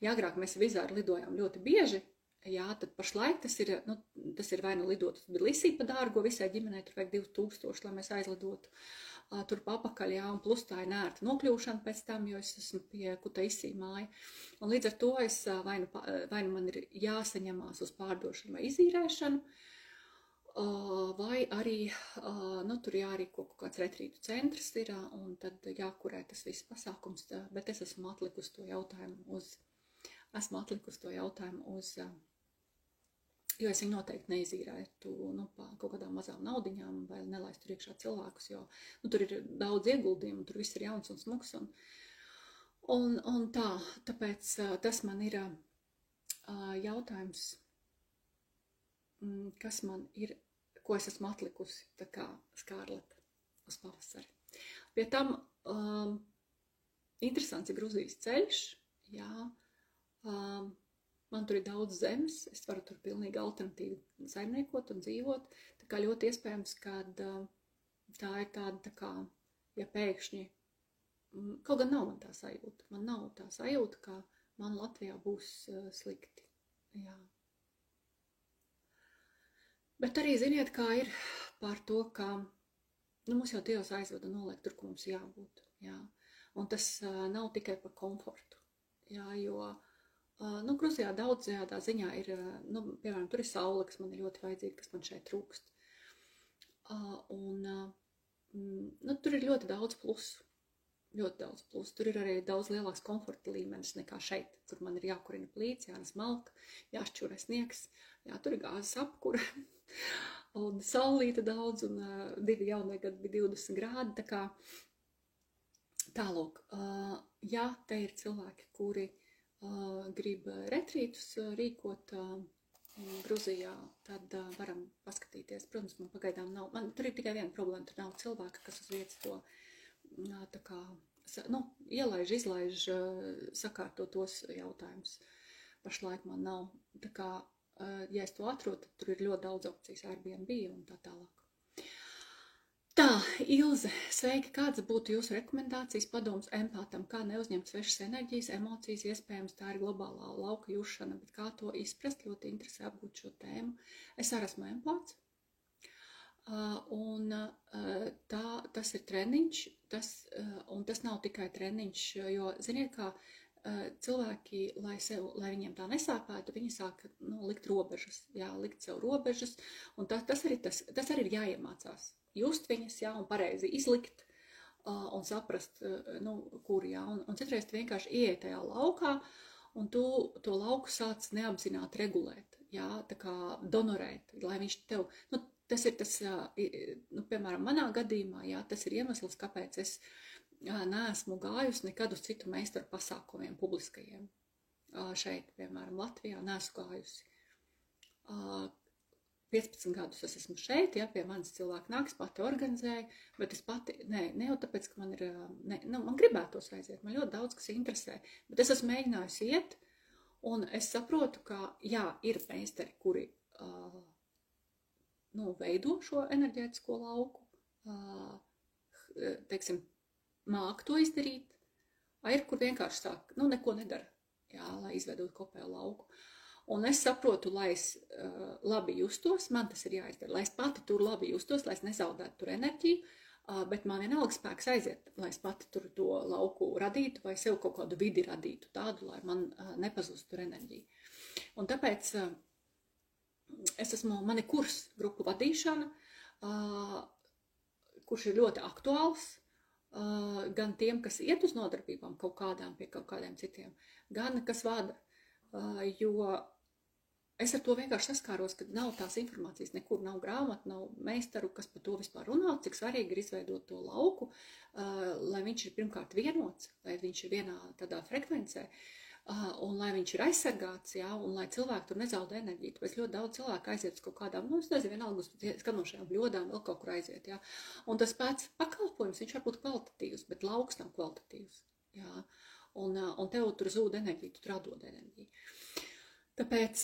Ja agrāk mēs vizāru lidojām ļoti bieži, jā, tad pašlaik tas ir vai nu lidot uz Tbilisī pa dārgo, visai ģimenei tur vajag 2000, lai mēs aizlidotu tur papakaļ, jā, un plus tā ir nērta nokļūšana pēc tam, jo es esmu pie Kutaisī māja, un līdz ar to es vai nu man ir jāsaņemās uz pārdošanu vai izīrēšanu, vai arī, nu, tur jārīko kaut kāds retrītu centrs ir, un tad jākurē tas viss pasākums, bet es esmu atlikusi to jautājumu uz, jo es viņu noteikti neizīrētu, nu, pa kaut kādām mazām naudiņām, vai nelaistu tur iekšā cilvēkus, jo, nu, tur ir daudz ieguldījumu, tur viss ir jauns un smuks, un tāpēc tas man ir jautājums, kas man ir, ko es esmu atlikusi, tā kā Skārleta uz pavasari. Pie tam interesants ir Gruzijas ceļš, jā, man tur ir daudz zemes, es varu tur pilnīgi alternatīvi saimniekot un dzīvot, tā kā ļoti iespējams, kad tā ir tāda, tā kā, ja pēkšņi, kaut gan nav man tā sajūta, man nav tā sajūta, ka man Latvijā būs slikti, jā. Bet arī ziniet, kā ir par to, ka mums jau Dievs aizvada noliek tur, kur mums jābūt. Jā. Un tas nav tikai par komfortu. Jā, jo Gruzijā daudzajādā ziņā ir, piemēram, tur ir saule, kas man ir ļoti vajadzīga, kas man šeit trūkst. Tur ir ļoti daudz plusu. Ļoti daudz plusu. Tur ir arī daudz lielāks komforta līmenis nekā šeit, kur man ir jākurina plīts, jānes malka, jāšķūrē sniegs. Jā, tur ir gāzes apkura. Un saulīta daudz, un 2 jaunie gadi bija 20 grādi, tā kā tālūk. Ja te ir cilvēki, kuri grib retrītus rīkot Gruzijā, tad varam paskatīties. Protams, man pagaidām nav, tur ir tikai viena problēma, tur nav cilvēka, kas uz vietas to tā kā, ielaiž, izlaiž, sakārto tos jautājumus. Pašlaik man nav, tā kā, ja es to atrodu, tad tur ir ļoti daudz opcijas, Airbnb un tā tālāk. Tā, Ilze, sveiki, kādas būtu jūsu rekomendācijas padoms empātam, kā neuzņemt svešas enerģijas, emocijas, iespējams, tā ir globālā lauka jušana, bet kā to izprast, ļoti interesē apgūt šo tēmu. Es arī esmu empāts, un tas ir treniņš, un tas nav tikai treniņš, jo, ziniet, kā cilvēki, lai viņiem tā nesāpētu, viņi sāk likt robežas, jā, likt sev robežas, un tas arī ir jāiemācās. Just viņas, jā, un pareizi izlikt, un saprast, kur, jā, un citreiz tu vienkārši ieej tajā laukā, un tu to lauku sāc neapzināti regulēt, jā, tā kā donorēt, lai viņš tev, tas ir tas, piemēram, manā gadījumā, jā, tas ir iemesls, kāpēc es neesmu gājusi nekad uz citu meistaru pasākumiem publiskajiem. Šeit, piemēram, Latvijā neesmu gājusi. 15 gadus es esmu šeit, ja, pie manis cilvēki nāks, pati organizēju, bet es pati, ne jau tāpēc, ka man ir, man gribētos aiziet, man ļoti daudz kas interesē, bet es esmu mēģinājusi iet, un es saprotu, ka, jā, ir meistari, kuri, veido šo enerģētisko lauku, teiksim, māk to izdarīt, ir, kur vienkārši sāk, neko nedara, jā, lai izveidot kopēju lauku. Un es saprotu, lai es labi justos, man tas ir jāizdara, lai es pati tur labi justos, lai es nezaudētu tur enerģiju, bet man vienalga spēks aiziet, lai es pati tur to lauku radītu, vai sev kaut kādu vidi radītu tādu, lai man nepazustu tur enerģija. Un tāpēc man ir kurs grupu vadīšana, kurš ir ļoti aktuāls, gan tiem, kas iet uz nodarbībām kaut kādām pie kaut kādiem citiem, gan kas vada, jo es ar to vienkārši saskāros, ka nav tās informācijas, nekur nav grāmatu, nav meistaru, kas par to vispār runā, cik svarīgi ir izveidot to lauku, lai viņš ir pirmkārt vienots, lai viņš ir vienā tādā frekvencē, un lai viņš ir aizsargāts, jā, un lai cilvēki tur nezaudē enerģiju. Tāpēc ļoti daudz cilvēku aiziet uz kaut kādām, es nezinu, vienalga uz skanošajām bļodām, vēl kaut kur aiziet, jā. Un tas pēc pakalpojums, viņš var būt kvalitatīvs, bet lauks nav kvalitatīvs, jā. Un tev tur zūd enerģiju, tu tur atdod enerģiju. Tāpēc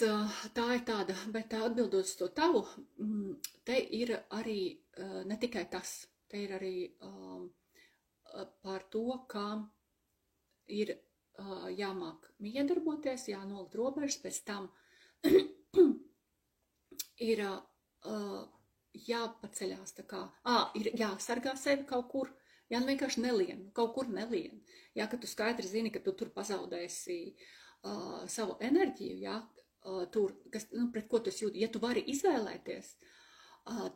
tā ir tāda, bet atbildot uz to tavu, te ir arī ne tikai tas, te ir arī par to, kā ir jāmāk miedarboties, jānolikt robežas, pēc tam ir jāpaceļās tā kā, ir jāsargā sevi kaut kur, vienkārši nelien, kaut kur nelien. Ja, ka tu skaidri zini, ka tu tur pazaudēsi savu enerģiju, ja, tur, pret ko tu jūti, ja tu vari izvēlēties,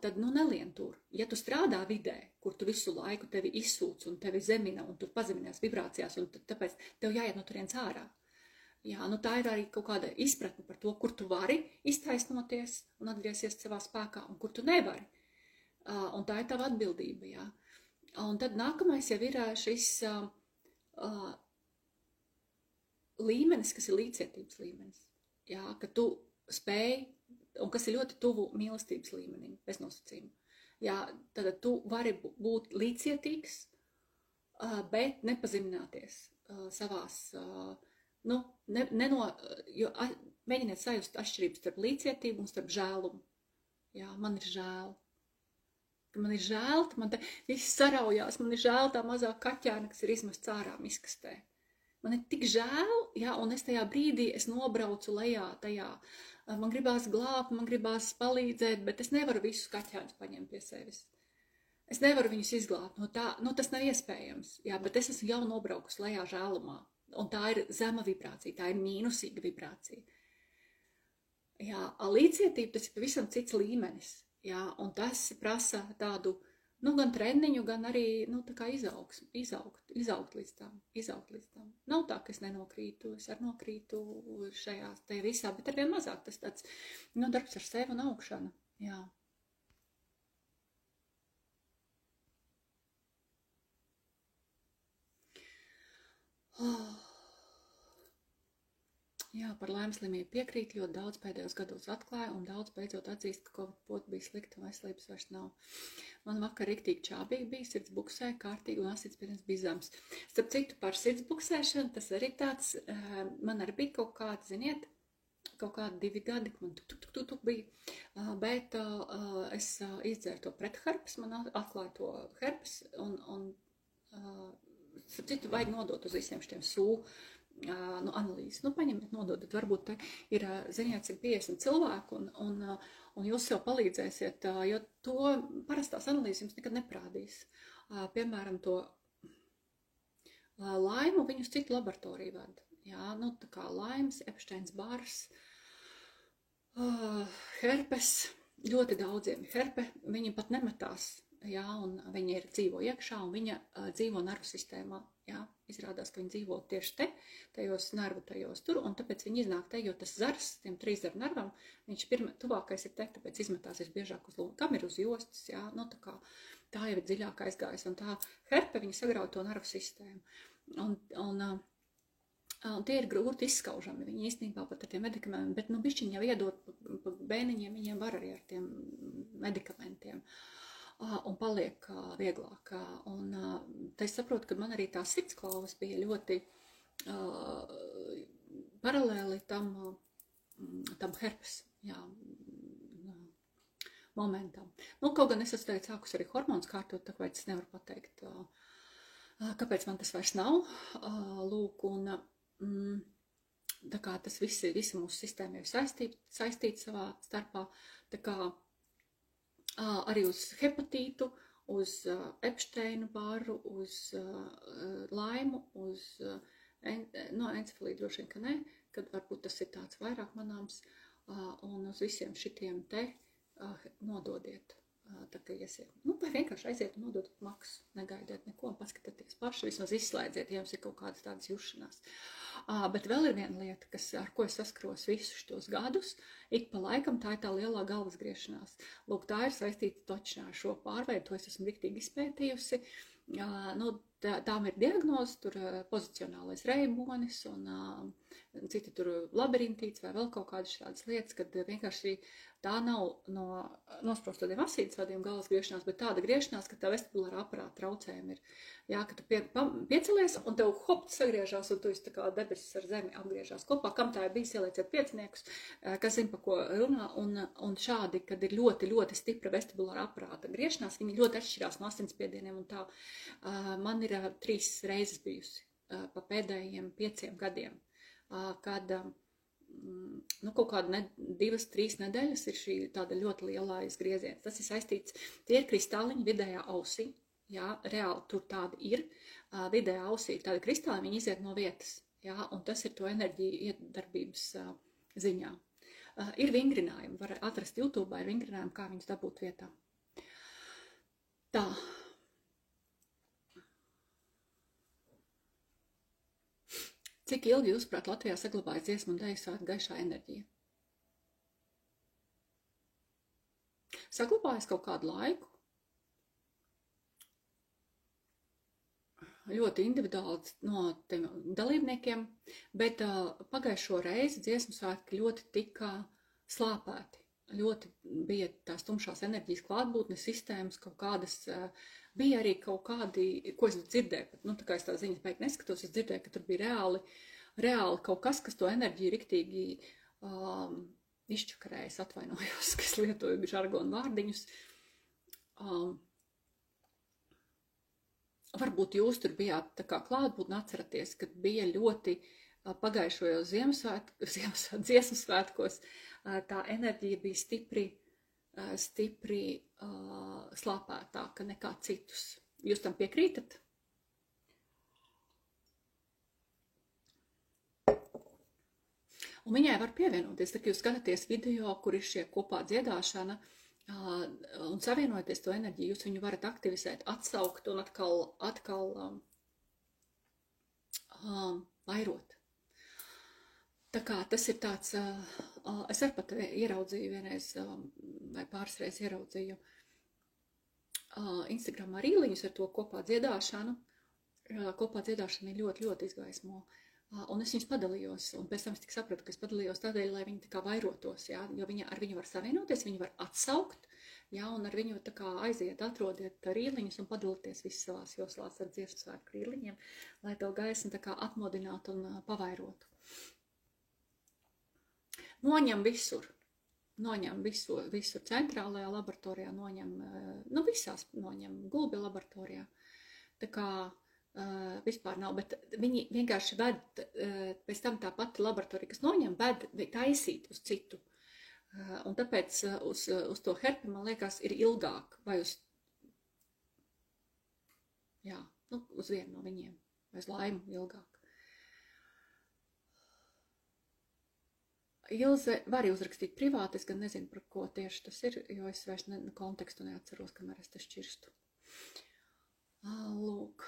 tad nelien tur. Ja tu strādā vidē, kur tu visu laiku tevi izsūc un tevi zemina un tu pazeminās vibrācijās un tāpēc tev jāiet no turienes ārā. Jā, tā ir arī kaut kāda izpratne par to, kur tu vari iztaisnoties un atgriezties savā spēkā un kur tu nevari. Un tā ir tava atbildība, jā. Un tad nākamais jau ir šis līmenis, kas ir līdzcietības līmenis. jā, ka tu spēj, un kas ir ļoti tuvu mīlestības līmenim, bez nosacījuma. Jā, tad tu vari būt līdzcietīgs, bet nepazemināties savās, jo mēģiniet sajust atšķirības starp līdzcietību un starp žēlumu. Jā, man ir žēl. Ka man ir žēl, man te viss saraujās, man ir žēl tā mazā kaķēna, kas ir izmests ārā miskastē. Man ir tik žēl, jā, un es tajā brīdī, es nobraucu lejā tajā, man gribās glābt, man gribās palīdzēt, bet es nevaru visus kaķēnus paņemt pie sevis. Es nevaru viņus izglābt, tas nav iespējams, jā, bet es esmu jau nobraukus lejā žēlumā, un tā ir zema vibrācija, tā ir mīnusīga vibrācija. Jā, līdzcietība tas ir pavisam cits līmenis, jā, un tas prasa tādu, gan treniņu, gan arī, tā kā izaugt līdz tam. Nav tā, ka es nenokrītu, es arī nokrītu šajās te visā, bet arvien mazāk tas tāds, darbs ar sevi un augšana, jā. Jā, par laimslimību piekrīt, ļoti daudz pēdējos gados atklāja un daudz beidzot atzīst, ka Covid pota bija slikta un veselības vairs nav. Man vakar riktīgi čābīgi bija, sirds buksēja, kārtīgi un asinsspiediens bija zems. Starp citu, par sirds buksēšanu, tas arī tāds, man arī bija kaut kādi, ziniet, kaut kādi 2 gadi, man tuk bija, bet es izdzēru to pretherpes, man atklāja to herpes un starp citu, vajag nodot uz visiem šiem analīzes. Paņemiet, nododat, varbūt te ir, ziniet, cik 50 cilvēku un jūs sev palīdzēsiet, jo to parastās analīzes jums nekad neprādīs. Piemēram, to laimu viņus citu laboratoriju ved. Jā, tā kā laims, Epsteins bars, herpes, ļoti daudziem herpe, viņi pat nemetās. Jā, un viņa dzīvo iekšā, un viņa dzīvo nervu sistēmā, jā, izrādās, ka viņa dzīvo tieši tajos nervu tajos tur, un tāpēc viņa iznāk te, jo tas zars, tiem 3 zaru nervam, viņš tuvākais ir tāpēc izmetās visbiežāk uz lūnu, kam ir uz jostas, jā, tā jau ir dziļāk aizgājis, un tā herpe, viņa sagrauj to nervu sistēmu, un tie ir grūti izskaužami, viņi īstenībā pat ar tiem medikamentiem, bet, bišķiņ jau iedot pa bēniņiem, viņiem var arī ar tiem medikamentiem. Un paliek vieglāk. Un te es saprotu, ka man arī tā sirdsklauvas bija ļoti paralēli tam herpes momentam. Kaut gan es esmu tagad sākus arī hormonus kārtot, tāpēc es nevaru pateikt, kāpēc man tas vairs nav. Lūk, un tā kā tas visi mūsu sistēma ir saistīti savā starpā, tā kā arī uz hepatītu, uz Epsteinu baru, uz laimu, uz encefalītu droši vien, ka ne, kad varbūt tas ir tāds vairāk manāms, un uz visiem šitiem te nododiet, tā kā iesiet. Vai vienkārši aiziet un nododiet maksu, negaidiet neko un paskatieties paši, vismaz izslēdziet, ja jums ir kaut kādas tādas jušanās. Bet vēl ir viena lieta, ar ko es saskaros visus šos gadus, ik pa laikam tā ir tā lielā galvas griešanās. Lūk, tā ir saistīta točnā ar šo pārveidu, to es esmu riktīgi izpētījusi. Tām ir diagnoze, tur pozicionālais reibonis un citi tur labirintīts vai vēl kaut kādas tādas lietas, kad vienkārši tā nav no nosprostotiem asīdvadiem galvas griešanās, bet tāda griešanās, ka tā vestibulāra aparāta traucējumi ir. Jā, ka tu piecelies un tev hop sagriežās un tu esi tā kā debesis ar zemi apgriežās kopā. Kam tā ir bijis, ielieciet pieciniekus, kas zina, pa ko runā, un šādi, kad ir ļoti, ļoti stipra vestibulāra aparāta griešanās, viņi ļoti atšķirās no asinsspiedieniem un tā. Man ir 3 reizes bijusi pa pēdējiem 5 gadiem, kad kaut kāda 2-3 nedēļas ir šī tāda ļoti lielais grieziens. Tas ir saistīts, tie ir kristāliņi vidējā ausī, jā, reāli tur tādi ir, vidējā ausī ir tādi kristāliņi, viņi iziet no vietas, jā, un tas ir to enerģiju iedarbības ziņā. Ir vingrinājumi, var atrast YouTube, ir vingrinājumi, kā viņus dabūt vietā. Tā. Cik ilgi jūs, prāt, Latvijā saglabājas dziesmu un deju svētku gaišā enerģija? Saglabājas kaut kādu laiku. ļoti individuāli no tiem dalībniekiem, bet pagājušo reizi dziesmu svētki ļoti tika slāpēti. Ļoti bija tās tumšās enerģijas klātbūtnes sistēmas, kaut kādas, bija arī kaut kādi, ko es dzirdēju, bet, nu, tā kā es tā ziņas beig neskatos, es dzirdēju, ka tur bija reāli kaut kas, kas to enerģiju riktīgi izčakarējas, atvainojos, ka es lietoju žargonu vārdiņus. Varbūt jūs tur bijāt tā kā klātbūtne, atceraties, kad bija ļoti pagājušajos dziesmu svētkos, tā enerģija bija stipri slāpētāka nekā citus. Jūs tam piekrītat? Un viņai var pievienoties, tā kā jūs skatāties video, kur ir šie kopā dziedāšana, un savienojoties to enerģiju, jūs viņu varat aktivizēt, atsaukt un atkal vairot. Tā kā tas ir tāds, es arī pat ieraudzīju vienreiz, vai pāris reizes ieraudzīju Instagramā rīliņus ar to kopā dziedāšanu. Kopā dziedāšana ir ļoti, ļoti izgaismo. Un es viņus padalījos, un pēc tam es tik sapratu, ka es padalījos tādēļ, lai viņi tā kā vairotos, jā, jo ar viņu var savienoties, viņu var atsaukt, jā, un ar viņu tā kā aiziet, atrodiet rīliņus un padalīties visi savās joslās ar dziesmu svētku rīliņiem, lai to gaismu tā kā atmodinātu un pavairotu. Noņem visur centrālajā laboratorijā, nu visās noņem, Gulbja laboratorijā, tā kā vispār nav, bet viņi vienkārši ved, pēc tam tā pati laboratorija, kas noņem, ved taisīt uz citu. Un tāpēc uz to herpi, man liekas, ir ilgāk, vai uz vienu no viņiem, vai uz Laimu ilgāk. Ilze var uzrakstīt privāti, es gan nezinu, par ko tieši tas ir, jo es vairs kontekstu neatceros, kamēr es te šķirstu. Lūk.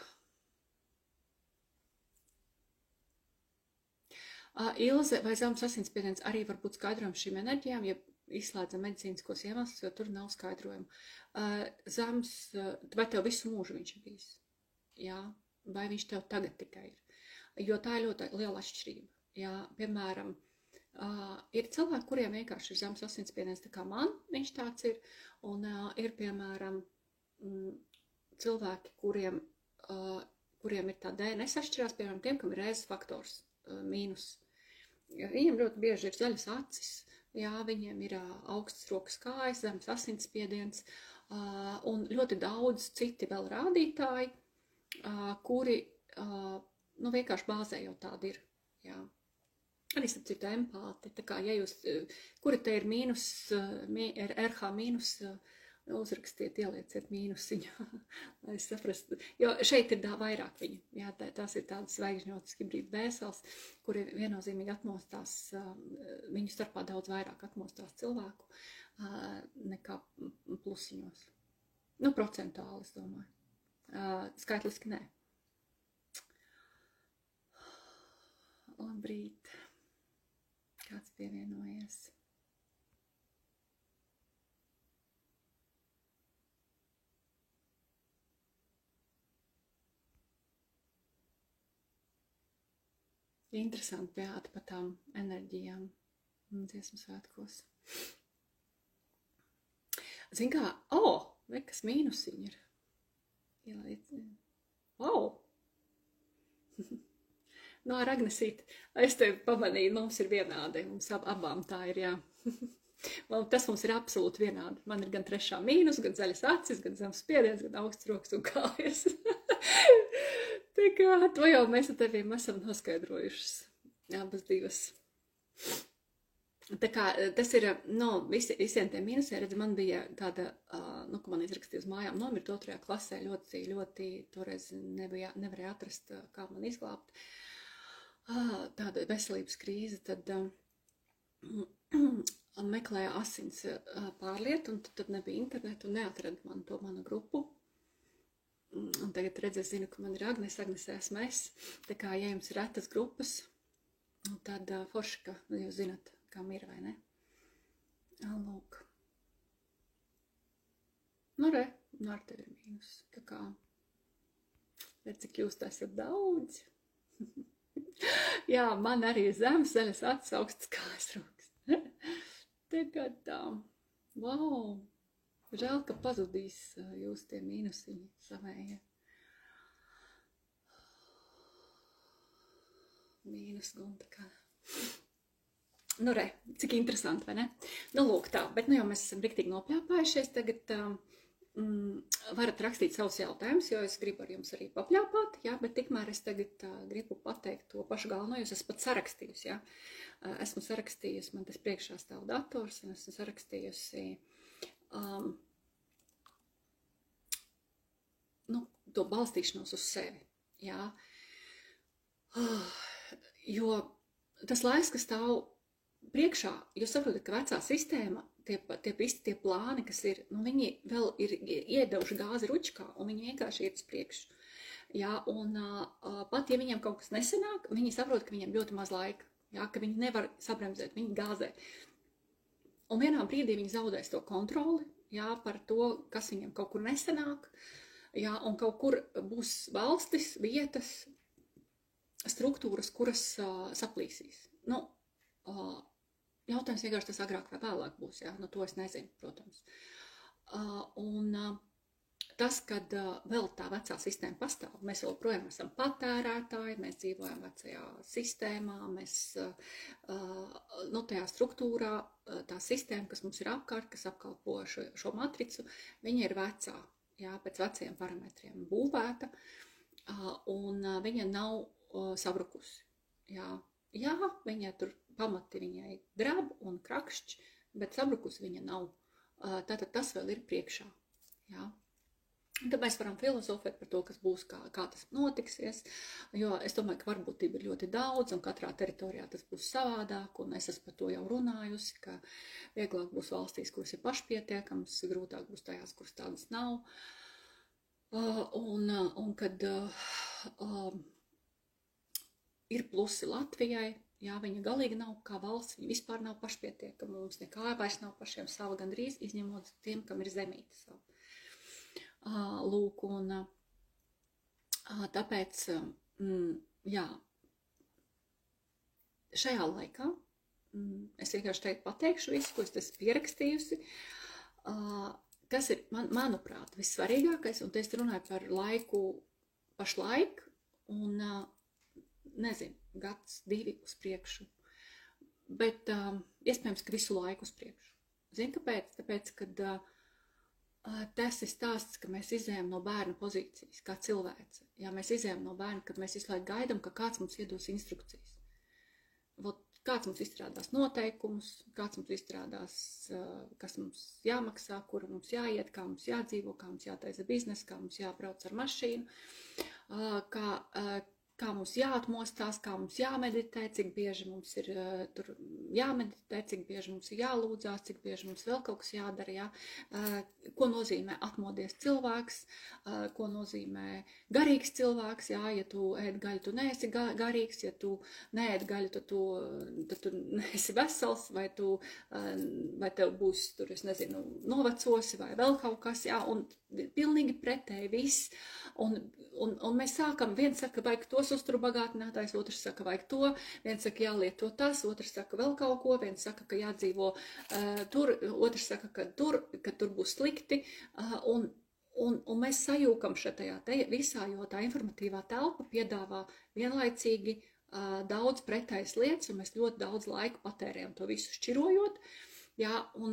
Ilze, vai zemes asinsspiediens arī var būt skaidrojums šīm enerģijām, ja izslēdzam medicīniskos iemeslus, jo tur nav skaidrojumu. Zemes, vai tev visu mūžu viņš ir bijis? Jā, vai viņš tev tagad tikai ir? Jo tā ir ļoti liela atšķirība. Jā, piemēram, ir cilvēki, kuriem vienkārši ir zemes asinsspiediens, tā kā man viņš tāds ir, un ir, piemēram, cilvēki, kuriem ir tā DNS atšķirās, piemēram, tiem, kam ir rēzes faktors mīnus. Viņiem ļoti bieži ir zaļas acis, jā, viņiem ir augsts rokas kājas, zemes asinsspiediens, un ļoti daudz citi vēl rādītāji, kuri, vienkārši bāzē jau tādi ir, jā. Arī starp citu empāti, tā kā, ja jūs, kura te ir mīnus, RH mīnus, uzrakstiet, ielieciet mīnusiņu, lai es saprastu, jo šeit ir vairāk viņu, jā, tās ir tādas zvaigžņotas hibrīda vēseles, kuri viennozīmīgi atmostās, viņu starpā daudz vairāk atmostās cilvēku, nekā plusiņos. Nu, procentuāli, es domāju. Skaitliski nē. Labrīt. Kāds pievienojies? Interesanti Beāta par tām enerģijām dziesmu svētkos. Zin kā, kas mīnusiņi ir? Wow! No, ar Agnesīti, es tevi pamanīju, mums ir vienādi, mums abām tā ir, jā. Tas mums ir absolūti vienādi. Man ir gan 3. mīnus, gan zaļas acis, gan zemes spiediens, gan augsts rokas un kājas. Tā kā, to jau mēs ar teviem esam noskaidrojušas, abas divas. Tā kā, tas ir, visiem tiem mīnusiem, redz, man bija tāda, ka man izrakstīja uz mājām nomirt 2. klasē, ļoti, toreiz nevarēja atrast, kā man izglābt. Tāda veselības krīze, tad meklēja asins pārlietu, un tad nebija internetu, un neatrada manu grupu. Un tagad redz, es zinu, ka man ir Agnes esmu es. Tā kā, ja jums ir retas grupas, tad forši, ka jūs zinat, kam ir, vai ne? Lūk. Nu, ar tevi ir mīnus. Tā kā Bet cik jūs tas ir daudz? Jā, man arī ir zemes zaļas acis, augsts kājas rokas. Tagad tā, wow, žēl, ka pazudīs jūs tie mīnusiņi savējie. Mīnus gumta kā. Nu re, cik interesanti, vai ne? Nu lūk tā, bet nu jau mēs esam riktīgi nopļāpājušies, tagad varat rakstīt savus jautājumus, jo es gribu ar jums arī papļāpāt, jā, bet tikmēr es tagad gribu pateikt to pašu galveno, jo es esmu pat sarakstījusi, jā. Esmu sarakstījusi, man tas priekšā stāv dators, un esmu sarakstījusi to balstīšanos uz sevi, jā. Jo tas laiks, kas stāv priekšā, jūs saprotat, ka vecā sistēma, tie plāni, kas ir, nu viņi vēl ir iedevuši gāzi ručkā, un viņi vienkārši iet uz priekšu. Jā, un pat, ja viņiem kaut kas nesanāk, viņi saprot, ka viņiem ļoti maz laika, jā, ka viņi nevar sabremzēt, viņi gāzē. Un vienā brīdī viņi zaudēs to kontroli, jā, par to, kas viņiem kaut kur nesanāk, jā, un kaut kur būs valstis, vietas, struktūras, kuras saplīsīs. Nu, jautājums vienkārši tas agrāk vai vēlāk būs, jā, nu to es nezinu, protams. Tas, kad vēl tā vecā sistēma pastāv, mēs joprojām esam patērētāji, mēs dzīvojam vecajā sistēmā, mēs, nu tajā struktūrā, tā sistēma, kas mums ir apkārt, kas apkalpo šo matricu, viņa ir vecā, jā, pēc vecajiem parametriem būvēta, un viņa nav sabrukusi, jā. Jā, viņa tur pamati viņai drab un krakšķi, bet sabrukus viņa nav. Tātad tas vēl ir priekšā. Jā. Tad mēs varam filozofēt par to, kas būs, kā tas notiksies, jo es domāju, ka varbūtība ir ļoti daudz, un katrā teritorijā tas būs savādāk, un es esmu par to jau runājusi, ka vieglāk būs valstīs, kuras ir pašpietiekams, grūtāk būs tajās, kuras tādas nav. Un kad ir plusi Latvijai, jā, viņa galīgi nav kā valsts, viņa vispār nav pašpietiekama, mums nekā vairs nav pašiem sava gandrīz, izņemot tiem, kam ir zemīte sava. Lūk, un tāpēc, jā, šajā laikā es vienkārši teikt pateikšu visu, ko es esmu pierakstījusi, kas ir, manuprāt, vissvarīgākais, un te es runāju par laiku pašlaik, un nezinu, gads, 2 uz priekšu, bet iespējams, ka visu laiku uz priekšu. Zini, kāpēc? Tāpēc, kad tas ir stāsts, ka mēs izējām no bērna pozīcijas, kā cilvēce. Jā, mēs izējām no bērna, kad mēs visu laiku gaidām, ka kāds mums iedos instrukcijas. Kāds mums izstrādās noteikumus, kāds mums izstrādās, kas mums jāmaksā, kur mums jāiet, kā mums jādzīvo, kā mums jātaisa biznesa, kā mums jābrauc ar mašīnu, kā mums jāatmostās, kā mums jāmeditē, cik bieži mums ir tur jāmeditē, cik bieži mums ir jālūdzās, cik bieži mums vēl kaut kas jādara, jā. Ko nozīmē atmodies cilvēks, ko nozīmē garīgs cilvēks, jā, ja tu ēd gaļu, tu neesi garīgs, ja tu neēd gaļu, tad tu neesi vesels, vai tev būs tur, es nezinu, novecosi vai vēl kaut kas, jā, un pilnīgi pretēji viss, un mēs sākam, viens saka, vajag tos uzturbagātinātājs, otrs saka, vajag to, viens saka, jālieto tas, otrs saka vēl kaut ko, viens saka, ka jādzīvo tur, otrs saka, ka tur būs slikti, un mēs sajūkam šajā visā, jo tā informatīvā telpa piedāvā vienlaicīgi daudz pretējas lietas, un mēs ļoti daudz laika patērējam to visu šķirojot, jā, un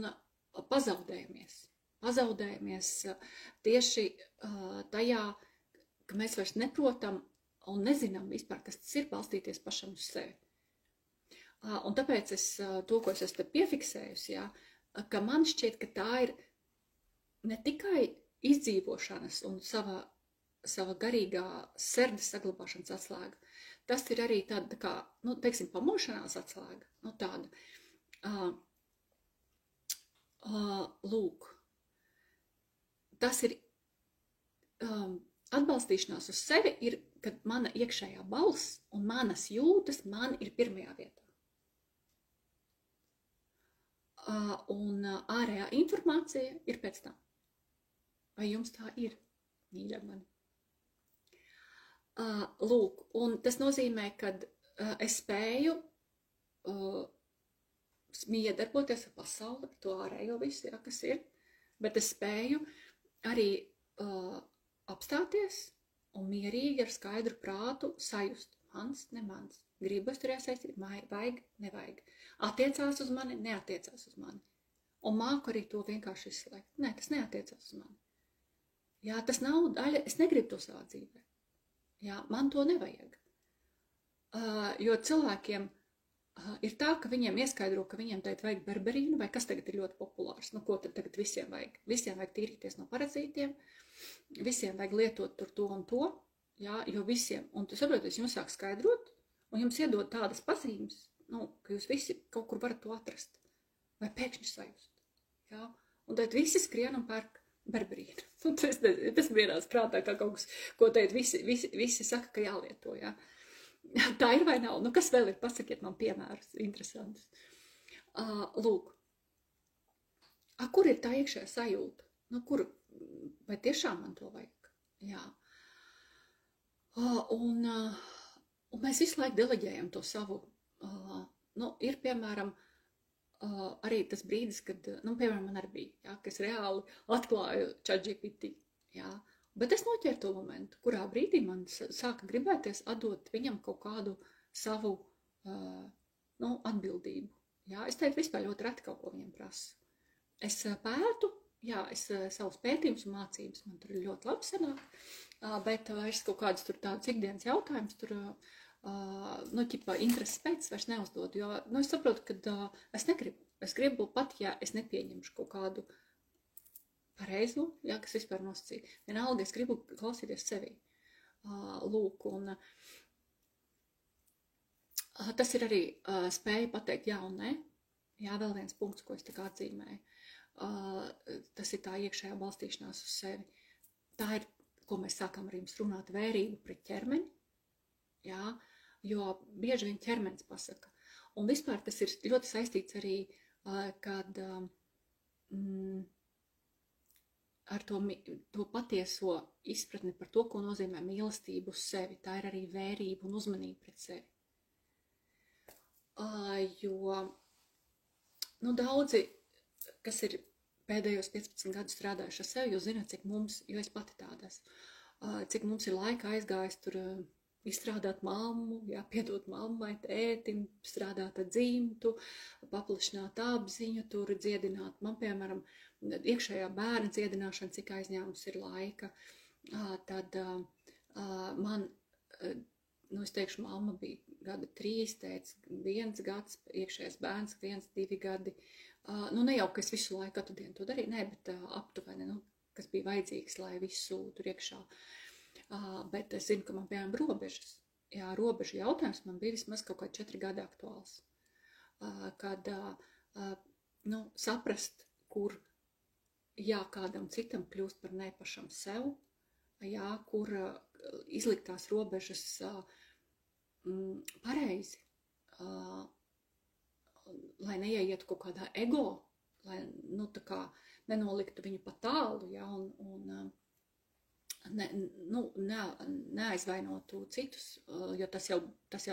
pazaudējamies tieši tajā, ka mēs vairs neprotam un nezinām vispār, kas tas ir balstīties pašam uz sevi. Un tāpēc to, ko es esmu piefiksējusi, jā, ka man šķiet, ka tā ir ne tikai izdzīvošanas un sava garīgā serdes saglabāšanas atslēga, tas ir arī tāda, kā, nu, teiksim, pamošanās atslēga, nu, tāda, lūk, tas ir atbalstīšanās uz sevi ir, kad mana iekšējā balss un manas jūtas man ir pirmajā vietā. Un ārējā informācija ir pēc tam. Vai jums tā ir, mīļa mani? Lūk, un tas nozīmē, ka es spēju miedarboties ar pasauli, ar to ārējo visu, ja, kas ir, bet es spēju arī apstāties un mierīgi ar skaidru prātu sajust mans, ne mans. Gribu es tur iesaistīt, vajag, nevajag. Attiecās uz mani, neatiecās uz mani. Un māku arī to vienkārši izslēgt. Nē, tas neatiecās uz mani. Jā, tas nav daļa, es negribu to savā dzīvē. Jā, man to nevajag. Jo cilvēkiem ir tā, ka viņiem ieskaidro, ka viņiem tagad vajag berberīnu, vai kas tagad ir ļoti populārs. Nu, ko tad tagad visiem vajag? Visiem vajag tīrīties no parazītiem, visiem vajag lietot tur to un to, jā, jo visiem, un tu saproties, jums sāk skaidrot, un jums iedod tādas pazīmes, nu, ka jūs visi kaut kur varat to atrast, vai pēkšņi sajust, jā, un tad visi skrien un pērk berberīnu. Tas vienās prātā kā kaut kas, ko teikt, visi saka, ka jālieto, jā. Tā ir vai nav? Nu, kas vēl ir? Pasakiet man piemērus interesantus. Lūk. Kur ir tā iekšējā sajūta? Nu, vai tiešām man to vajag? Jā. Un mēs visu laiku deleģējam to savu. Nu, ir, piemēram, arī tas brīdis, kad, nu, piemēram, man arī bija, jā, ka es reāli atklāju ChatGPT, jā. Bet es noķēru to momentu, kurā brīdī man sāka gribēties atdot viņam kaut kādu savu atbildību. Jā, es teiktu, vispār ļoti reti kaut ko viņam prasu. Es pētu, jā, savus pētījumus un mācības man tur ļoti labi sanāk, bet vairs kaut kādus tur tādus ikdienas jautājumus tur, intereses pēc vairs neuzdodu, jo, es saprotu, ka es negribu. Es gribu pat, ja es nepieņemšu kaut kādu pareizo, jā, kas vispār nosacīja. Vienalga, es gribu klausīties sevī. Lūk, un tas ir arī spēja pateikt jā un nē. Jā, vēl viens punkts, ko es tā kā atzīmēju. Tas ir tā iekšējā balstīšanās uz sevi. Tā ir, ko mēs sākam ar jums runāt, vērību pret ķermeni. Jā, jo bieži vien ķermenis pasaka. Un vispār tas ir ļoti saistīts arī, kad ar to patieso izpratni par to, ko nozīmē mīlestību uz sevi. Tā ir arī vērība un uzmanība pret sevi. Jo, daudzi, kas ir pēdējos 15 gadus strādājuši ar sevi, jūs zināt, cik mums, jo es pati tādas, cik mums ir laika aizgājis tur izstrādāt mammu, jā, piedot mammai, tētim, strādāt ar dzimtu, paplašināt apziņu, tur dziedināt. Man, piemēram, iekšējā bērna dziedināšana, cik aizņēmums ir laika, tad man, es teikšu, mamma bija gada 3, teica 1 gads, iekšējais bērns 1, 2 gadi. Ne jau, ka es visu laiku katru dienu to darīju, ne, bet aptuveni, kas bija vajadzīgs, lai visu tur iekšā. Bet es zinu, ka man, piemēram, robežas. Jā, robežu jautājums man bija vismaz kaut kā 4 gadi aktuāls. Kad, saprast, kur jā, kādam citam kļūst par ne pašam sev, jā, kur izliktās robežas pareizi, lai neieietu kaut kādā ego, lai, tā kā nenoliktu viņu pa tālu, jā, un neaizvainotu citus, jo tas jau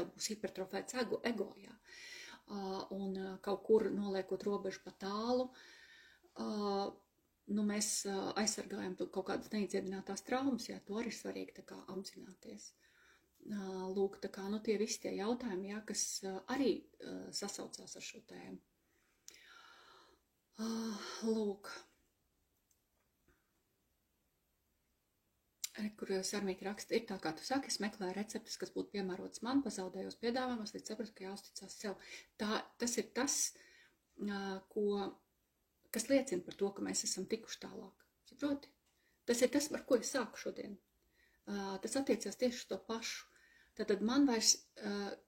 būs hipertrofēts ego, jā. Un kaut kur noliekot robežu pa tālu, mēs aizsargājam kaut kādas neizdziedinātās traumas, jā, to arī svarīgi tā kā apzināties. Lūk, tā kā, tie visi tie jautājumi, jā, kas arī sasaucās ar šo tēmu. Lūk. Kur Sarmīti raksta, ir tā, kā tu saki, es meklēju receptes, kas būtu piemērotas man, pazaudējos piedāvājumos, līdz sapratu, ka jāuzticās sev. Tas ir tas, kas liecina par to, ka mēs esam tikuši tālāk. Saproti? Tas ir tas, par ko es sāku šodien. Tas attiecās tieši uz to pašu. Tātad man vairs,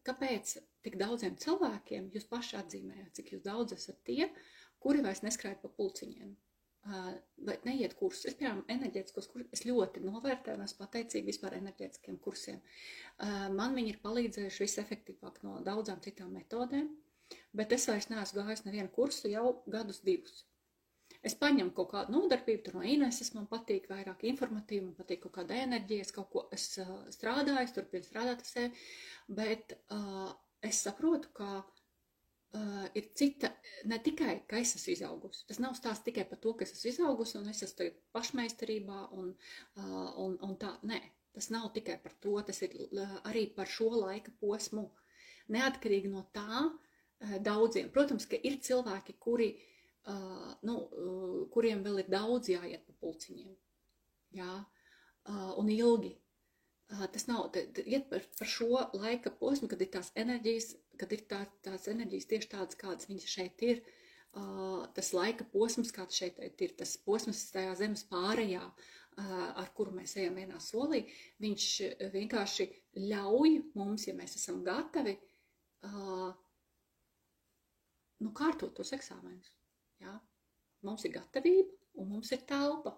kāpēc tik daudziem cilvēkiem jūs paši atzīmējat, cik jūs daudz esat tie, kuri vairs neskrāja pa pulciņiem. Vai neiet kursus. Es, piemēram, enerģētiskos kursus, es ļoti novērtēju, es pateicīgi vispār enerģētiskiem kursiem. Man viņi ir palīdzējuši visefektīvāk no daudzām citām metodēm, bet es vairs neesmu gājis nevienu kursu jau gadus 2. Es paņemu kaut kādu nodarbību, tur no Ineses man patīk vairāk informatīvi, man patīk kaut kāda enerģija, es kaut ko strādāju, turpinu strādāt ar sevi, bet es saprotu, ka ir cita, ne tikai, ka es esmu izaugusi. Tas nav stāsts tikai par to, ka es esmu izaugusi un es esmu pašmeistarībā un tā. Nē, tas nav tikai par to, tas ir arī par šo laika posmu. Neatkarīgi no tā daudziem. Protams, ka ir cilvēki, kuriem vēl ir daudz jāiet pa pulciņiem. Jā, un ilgi. Tas nav, iet par šo laika posmu, kad ir tās enerģijas, tieši tādas, kādas viņas šeit ir, tas laika posms, kāds šeit ir, tas posms tajā zemes pārējā, ar kuru mēs ejam vienā solī, viņš vienkārši ļauj mums, ja mēs esam gatavi, kārtot tos eksāmenus. Jā? Mums ir gatavība un mums ir telpa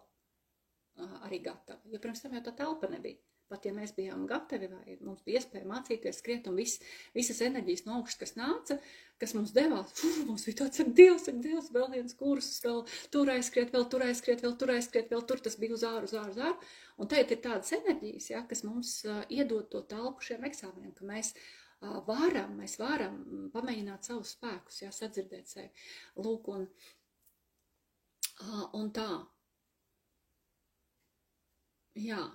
arī gatava, jo pirms tam jau tā telpa nebija. Pat ja mēs bijām gatavi vai mums bija iespēja mācīties, skriet un visas enerģijas no augšas, kas nāca, kas mums devās, mums bija tāds, ak Dievs, vēl viens kursus, vēl tur aizskriet, vēl tur, tas bija uz āru. Un tagad ir tādas enerģijas, ja, kas mums iedod to telpu šiem eksāmeniem, ka mēs varam pamēģināt savus spēkus, ja, sadzirdēt sevi. Lūk, un tā. Jā.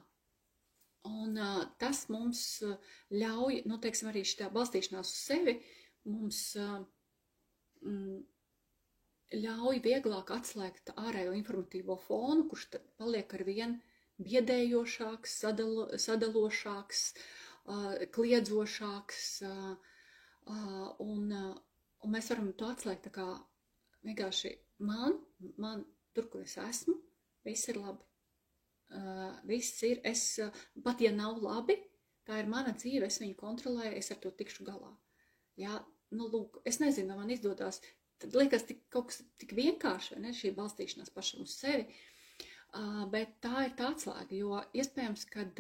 Un tas mums ļauj, teiksim, arī šitā balstīšanās uz sevi, mums ļauj vieglāk atslēgt ārējo informatīvo fonu, kurš paliek ar vien biedējošāks, sadalošāks, kliedzošāks, un mēs varam to atslēgt tā kā vienkārši man tur, kur es esmu, viss ir labi. Viss ir, pat ja nav labi, tā ir mana dzīve, es viņu kontrolēju, es ar to tikšu galā. Jā, lūk, es nezinu, vai man izdodās, tad liekas kaut kas tik vienkārši, ne, šī balstīšanās pašam uz sevi, bet tā ir tā atslēga, jo iespējams, kad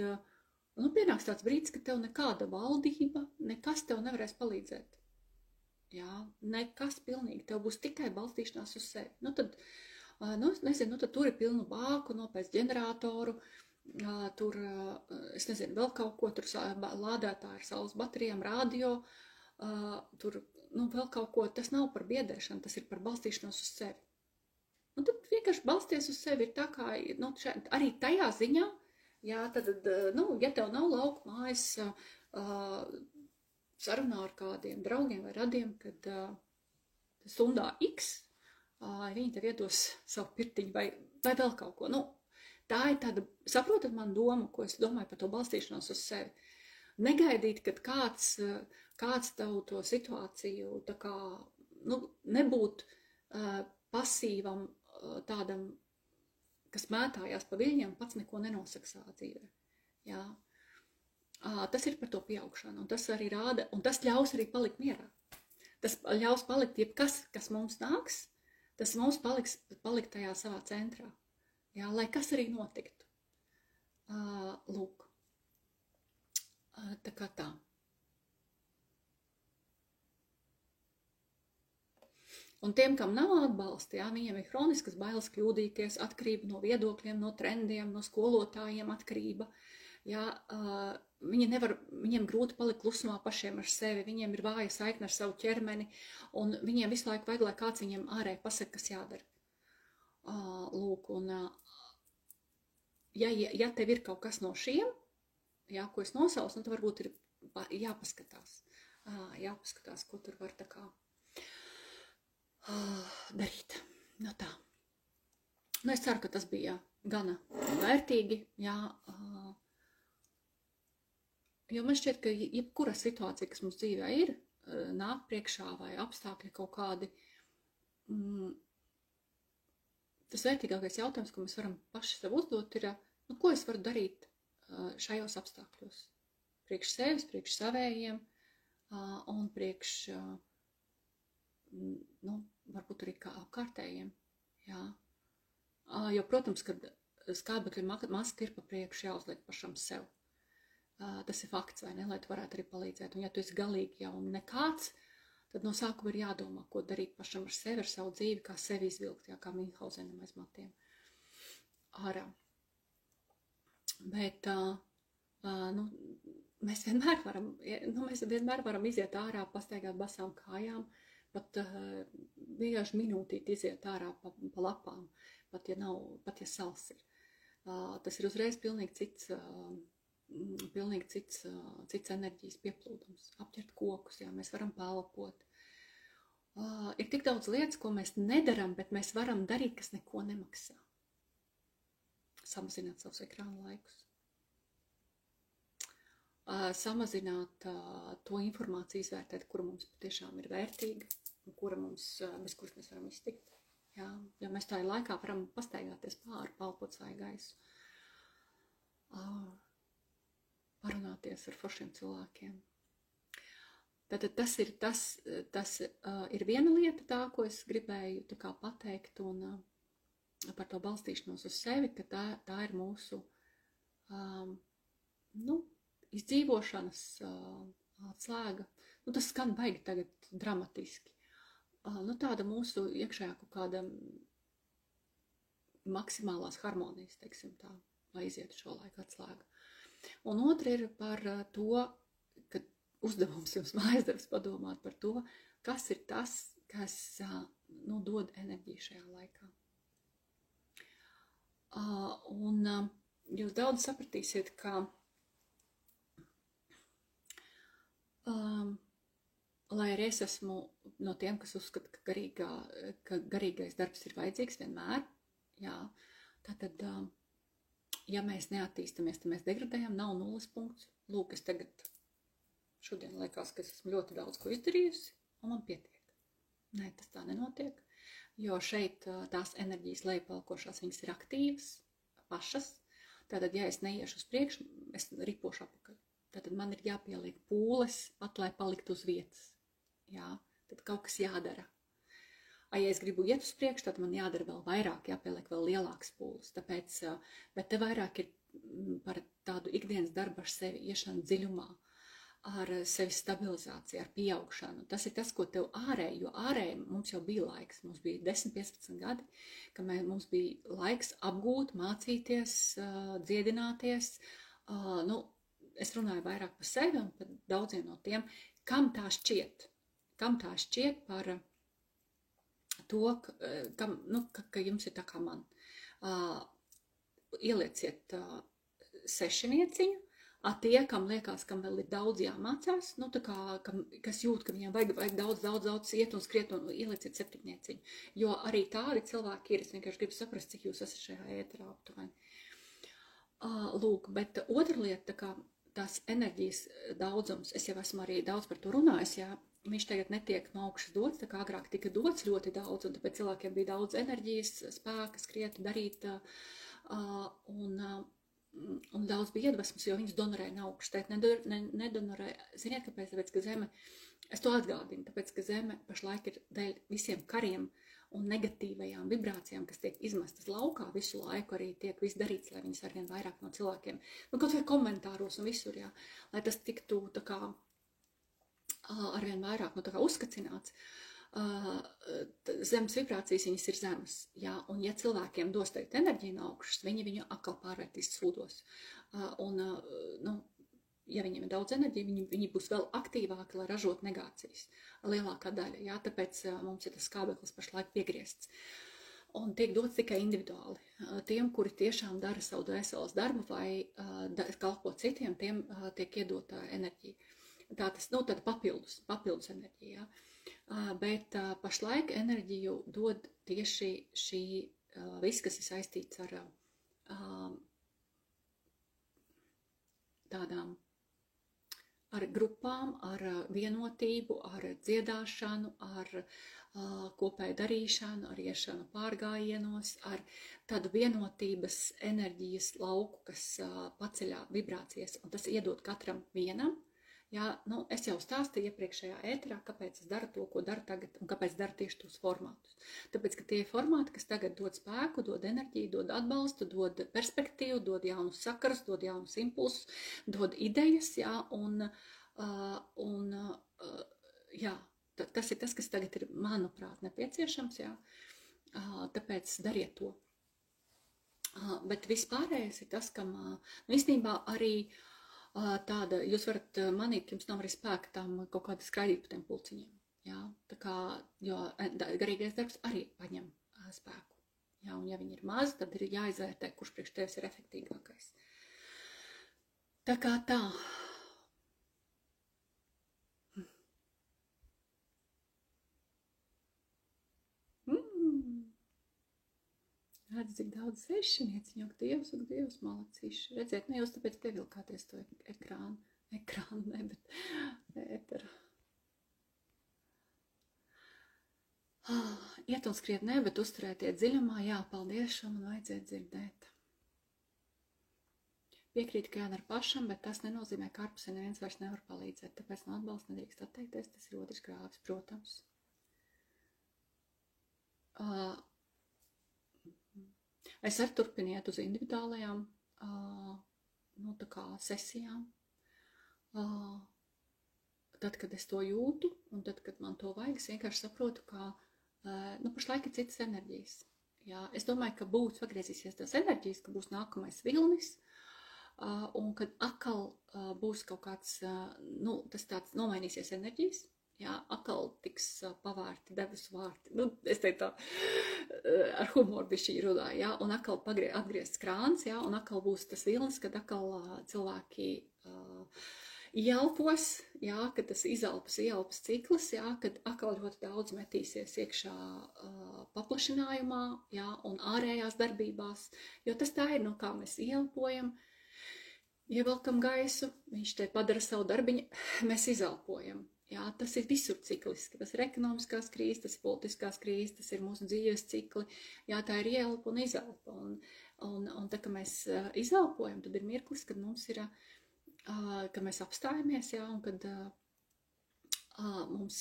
pienāks tāds brīdis, ka tev nekāda valdība, nekas tev nevarēs palīdzēt. Jā, nekas pilnīgi, tev būs tikai balstīšanās uz sevi. Tad tad tur ir pilnu bāku, nopēc ģeneratoru, tur, es nezinu, vēl kaut ko, tur lādētā ar saules baterijām, radio, tur, vēl kaut ko, tas nav par biedēšanu, tas ir par balstīšanos uz sevi. Tad vienkārši balsties uz sevi ir tā kā, arī tajā ziņā, jā, tad, ja tev nav lauku mājas, sarunā ar kādiem draugiem vai radiem, kad stundā X, viņi tev iedos savu pirtiņu vai vēl kaut ko. Tā ir tāda, saprotat man domu, ko es domāju par to balstīšanos uz sevi. Negaidīt, kad kāds tev to situāciju tā kā, nebūt pasīvam tādam, kas mētājās pa viļņiem, pats neko nenosaka savā dzīvē. Jā. Tas ir par to pieaugšanu, un tas arī rāda, un tas ļaus arī palikt mierā. Tas ļaus palikt jebkas, kas mums nāks, tas mums palikt tajā savā centrā, jā, lai kas arī notiktu. Lūk, tā kā tā. Un tiem, kam nav atbalsta, jā, viņiem ir hroniskas bailes kļūdīties, atkarība no viedokļiem, no trendiem, no skolotājiem atkarība. Jā, viņiem grūti palikt klusumā pašiem ar sevi, viņiem ir vāja saikne ar savu ķermeni, un viņiem visu laiku vajag, lai kāds viņiem ārēji pasaka, kas jādara. Lūk, un ja tev ir kaut kas no šiem, jā, ko es nosaucu, tad varbūt ir jāpaskatās, ko tur var tā kā darīt. Tā. Es ceru, ka tas bija gana vērtīgi, jā, jo man šķiet, ka jebkura situācija, kas mums dzīvē ir, nāk priekšā vai apstākļi kaut kādi, tas vērtīgākais jautājums, ko mēs varam paši sev uzdot, ir, ko es varu darīt šajos apstākļos? Priekš sevis, priekš savējiem un priekš, varbūt arī kā apkārtējiem. Jā. Jo, protams, kad skābekļa maska ir pa priekšu jāuzliek pašam sev. Tas ir fakts, vai ne, lai tu varētu arī palīdzēt. Un ja tu esi galīgi jau nekāds, tad no sākuma ir jādomā, ko darīt pašam ar sevi, ar savu dzīvi, kā sevi izvilkt, kā Minhausenam aiz matiem ārā. Bet mēs vienmēr varam iziet ārā, pastaigāt basām kājām, pat vienkārši minūtīt iziet ārā pa lapām, pat ja sals ir. Tas ir uzreiz pilnīgi cits enerģijas pieplūdums. Apķert kokus, jā, mēs varam pelpot. Ir tik daudz lietas, ko mēs nedaram, bet mēs varam darīt, kas neko nemaksā. Samazināt savus ekrāna laikus. Samazināt to informāciju izvērtēt, kura mums patiešām ir vērtīga, un bez kuras mēs varam iztikt. Jā, jo mēs tā laikā varam pastaigāties pāri, palpot svaigu gaisu, parunāties ar foršiem cilvēkiem. Tātad tas ir viena lieta tā, ko es gribēju tā kā pateikt, un par to balstīšanos uz sevi, ka tā ir mūsu izdzīvošanas atslēga. Tas skan baigi tagad dramatiski. Tāda mūsu iekšējā kaut kāda maksimālās harmonijas, teiksim tā, lai izietu šo laiku atslēgu. Un otra ir par to, ka uzdevums jums mājasdarbs padomāt par to, kas ir tas, kas dod enerģiju šajā laikā. Un jūs daudz sapratīsiet, ka lai arī es esmu no tiem, kas uzskata, ka garīgais darbs ir vajadzīgs vienmēr, jā, tātad, ja mēs neattīstamies, tad mēs degradējam, nav nulles punkts. Lūk, es tagad šodien liekas, ka es esmu ļoti daudz ko izdarījusi, un man pietiek. Nē, tas tā nenotiek, jo šeit tās enerģijas lejupelkošās, viņas ir aktīvas, pašas. Tātad, ja es neiešu uz priekšu, es ripošu apakaļ. Tātad man ir jāpieliek pūles, pat lai paliktu uz vietas. Jā, tad kaut kas jādara. Ja es gribu iet uz priekšu, tad man jādara vēl vairāk, jāpieliek vēl lielāks pūles. Tāpēc, bet te vairāk ir par tādu ikdienas darbu ar sevi, iešanu dziļumā, ar sevi stabilizāciju, ar pieaugšanu. Tas ir tas, ko tev ārēji, jo ārēji mums jau bija laiks, mums bija 10-15 gadi, ka mums bija laiks apgūt, mācīties, dziedināties. Es runāju vairāk par sevi un par daudziem no tiem, kam tā šķiet par to, ka jums ir tā kā man. Ielieciet sešinieciņu, tie, kam liekas, kam vēl ir daudz jāmācās, kas jūt, ka viņiem vajag daudz iet un skriet, un ielieciet septiņnieciņu. Jo arī tādi cilvēki ir, es vienkārši gribu saprast, cik jūs esat šajā ēterā aptuveni. Lūk, bet otra lieta, tās enerģijas daudzums, es jau esmu arī daudz par to runājis, jā, viņš tagad netiek no augšas dots, tā kā agrāk tika dots ļoti daudz, un tāpēc cilvēkiem bija daudz enerģijas, spēka, skriet, darīt, un daudz bija iedvesmas, jo viņas donorēja no augšas, nedonorēja. Ziniet, kāpēc? Tāpēc, ka Zeme, es to atgādinu, tāpēc, ka Zeme pašlaik ir dēļ visiem kariem un negatīvajām vibrācijām, kas tiek izmestas laukā visu laiku, arī tiek viss darīts, lai viņas arvien vairāk no cilvēkiem, kaut vai komentāros un visur, jā, lai tas tiktu tā kā arvien vairāk uzskacināts. Zemes vibrācijas viņas ir zemes, jā, un ja cilvēkiem dos teikt enerģiju no augšas, viņi viņu atkal pārvērtīs sūdos. Ja viņiem ir daudz enerģija, viņi būs vēl aktīvāki, lai ražot negācijas. Lielākā daļa, jā, tāpēc mums ir tas skābeklis pašlaik piegriezts. Un tiek dots tikai individuāli. Tiem, kuri tiešām dara savu dvēseles darbu vai kalpo citiem, tiem tiek iedota enerģija. Tā tas, tāda papildus enerģija, jā. Bet pašlaik enerģiju dod tieši šī viss, kas ir saistīts ar tādām, ar grupām, ar vienotību, ar dziedāšanu, ar kopēju darīšanu, ar iešanu pārgājienos, ar tādu vienotības enerģijas lauku, kas paceļā vibrācijas, un tas iedod katram vienam. Jā, es jau stāstīju iepriekšējā ēterā, kāpēc es daru to, ko daru tagad, un kāpēc daru tieši tos formātus. Tāpēc, ka tie formāti, kas tagad dod spēku, dod enerģiju, dod atbalstu, dod perspektīvu, dod jaunus sakarus, dod jaunus impulsus, dod idejas, jā, jā, tas ir tas, kas tagad ir, manuprāt, nepieciešams, jā. Tāpēc dariet to. Bet vispārējais ir tas, kam, īstenībā arī tāda, jūs varat manīt, jums nav arī spēka tam kaut kāda skraidīt pa tiem pulciņiem, jā. Tā kā, jo garīgais darbs arī paņem spēku, jā, un ja viņi ir mazi, tad ir jāizvērtē, kurš priekš tevis ir efektīgākais. Tā kā tā. Redz, cik daudz sešinieci, ak, Dievs, malacīši. Redziet, jūs tāpēc pievilkāties to ekrānu, ne, bet ēteru. Iet un skriet, ne, bet uzturētiet dziļumā, jā, paldies, šo man vajadzētu dzirdēt. Piekrīt, ka jādara pašam, bet tas nenozīmē, ka ārpusē neviens vairs nevar palīdzēt, tāpēc no atbalsta nedrīkst atteikties, tas ir otrs grāvis, protams. Es arī turpiniet uz individuālajām tā kā sesijām. Tad, kad es to jūtu, un tad, kad man to vajag, es vienkārši saprotu, ka pašlaik ir citas enerģijas. Jā, es domāju, ka būs pagriezīsies tās enerģijas, ka būs nākamais vilnis, un kad atkal būs kaut kāds, tas tāds nomainīsies enerģijas, jā, atkal tiks pavērti debesu vārti. Es teiktu tā, ar humoru bišķi runāju, jā, un atkal atgriezt krāns, jā, un atkal būs tas vilnis, kad atkal cilvēki ielpos, jā, kad tas ielpas cikls, jā, kad atkal ļoti daudz metīsies iekšā paplašinājumā, jā, un ārējās darbībās, jo tas tā ir, no kā mēs ielpojam, ievelkam gaisu, viņš te padara savu darbiņu, mēs izelpojam. Jā, tas ir visur cikliski, tas ir ekonomiskās krīzes, tas ir politiskās krīzes, tas ir mūsu dzīves cikli, jā, tā ir ielpa un izelpa, un tā, ka mēs izelpojam, tad ir mirklis, kad mums ir, kad mēs apstājamies, jā, un kad mums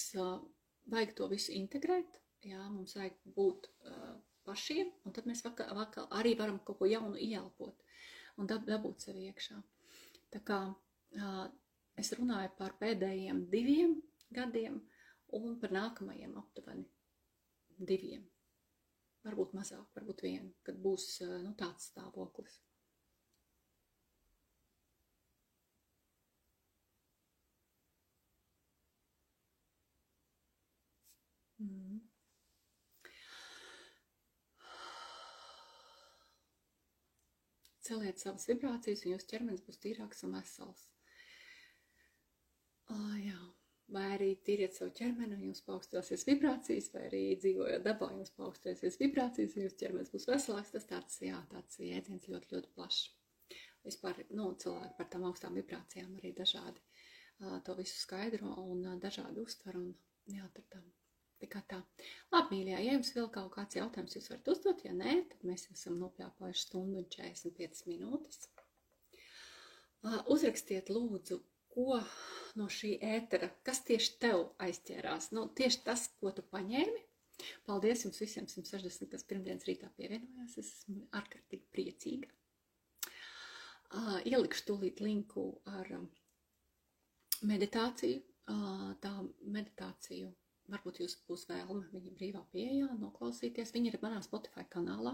vajag to visu integrēt, jā, mums vajag būt pašiem, un tad mēs arī varam kaut ko jaunu ielpot un dabūt sevi iekšā. Tā kā es runāju par pēdējiem 2 gadiem un par nākamajiem aptuveni 2. Varbūt mazāk, varbūt 1, kad būs tāds stāvoklis. Celiet savas vibrācijas, un jūsu ķermenis būs tīrāks un vesels. Jā. Vai arī tīriet savu ķermeni, un jums paaugstināsies vibrācijas, vai arī dzīvojot dabā, jums paaugstināsies vibrācijas, un jūsu ķermenis būs veselāks. Tas tāds jēdziens ļoti, ļoti plašs. Vispār, cilvēki par tām augstām vibrācijām arī dažādi to visu skaidro un dažādi uztver, un jā, tur tam. Tikai tā. Labi, mīļā, ja jums vēl kaut kāds jautājums jūs varat uzdot, ja nē, tad mēs esam nopļāpājuši 1 un 45 minūtes. Uzrakstiet lūdzu, ko no šī ētera, kas tieši tev aizķērās, tieši tas, ko tu paņēmi. Paldies jums visiem 160, kas pirmdienas rītā pievienojās, es esmu ārkārtīgi priecīga. Ielikšu tūlīt linku ar meditāciju, tā meditāciju, varbūt jūs būs vēlme viņa brīvā pieejā noklausīties, viņa ir manā Spotify kanālā,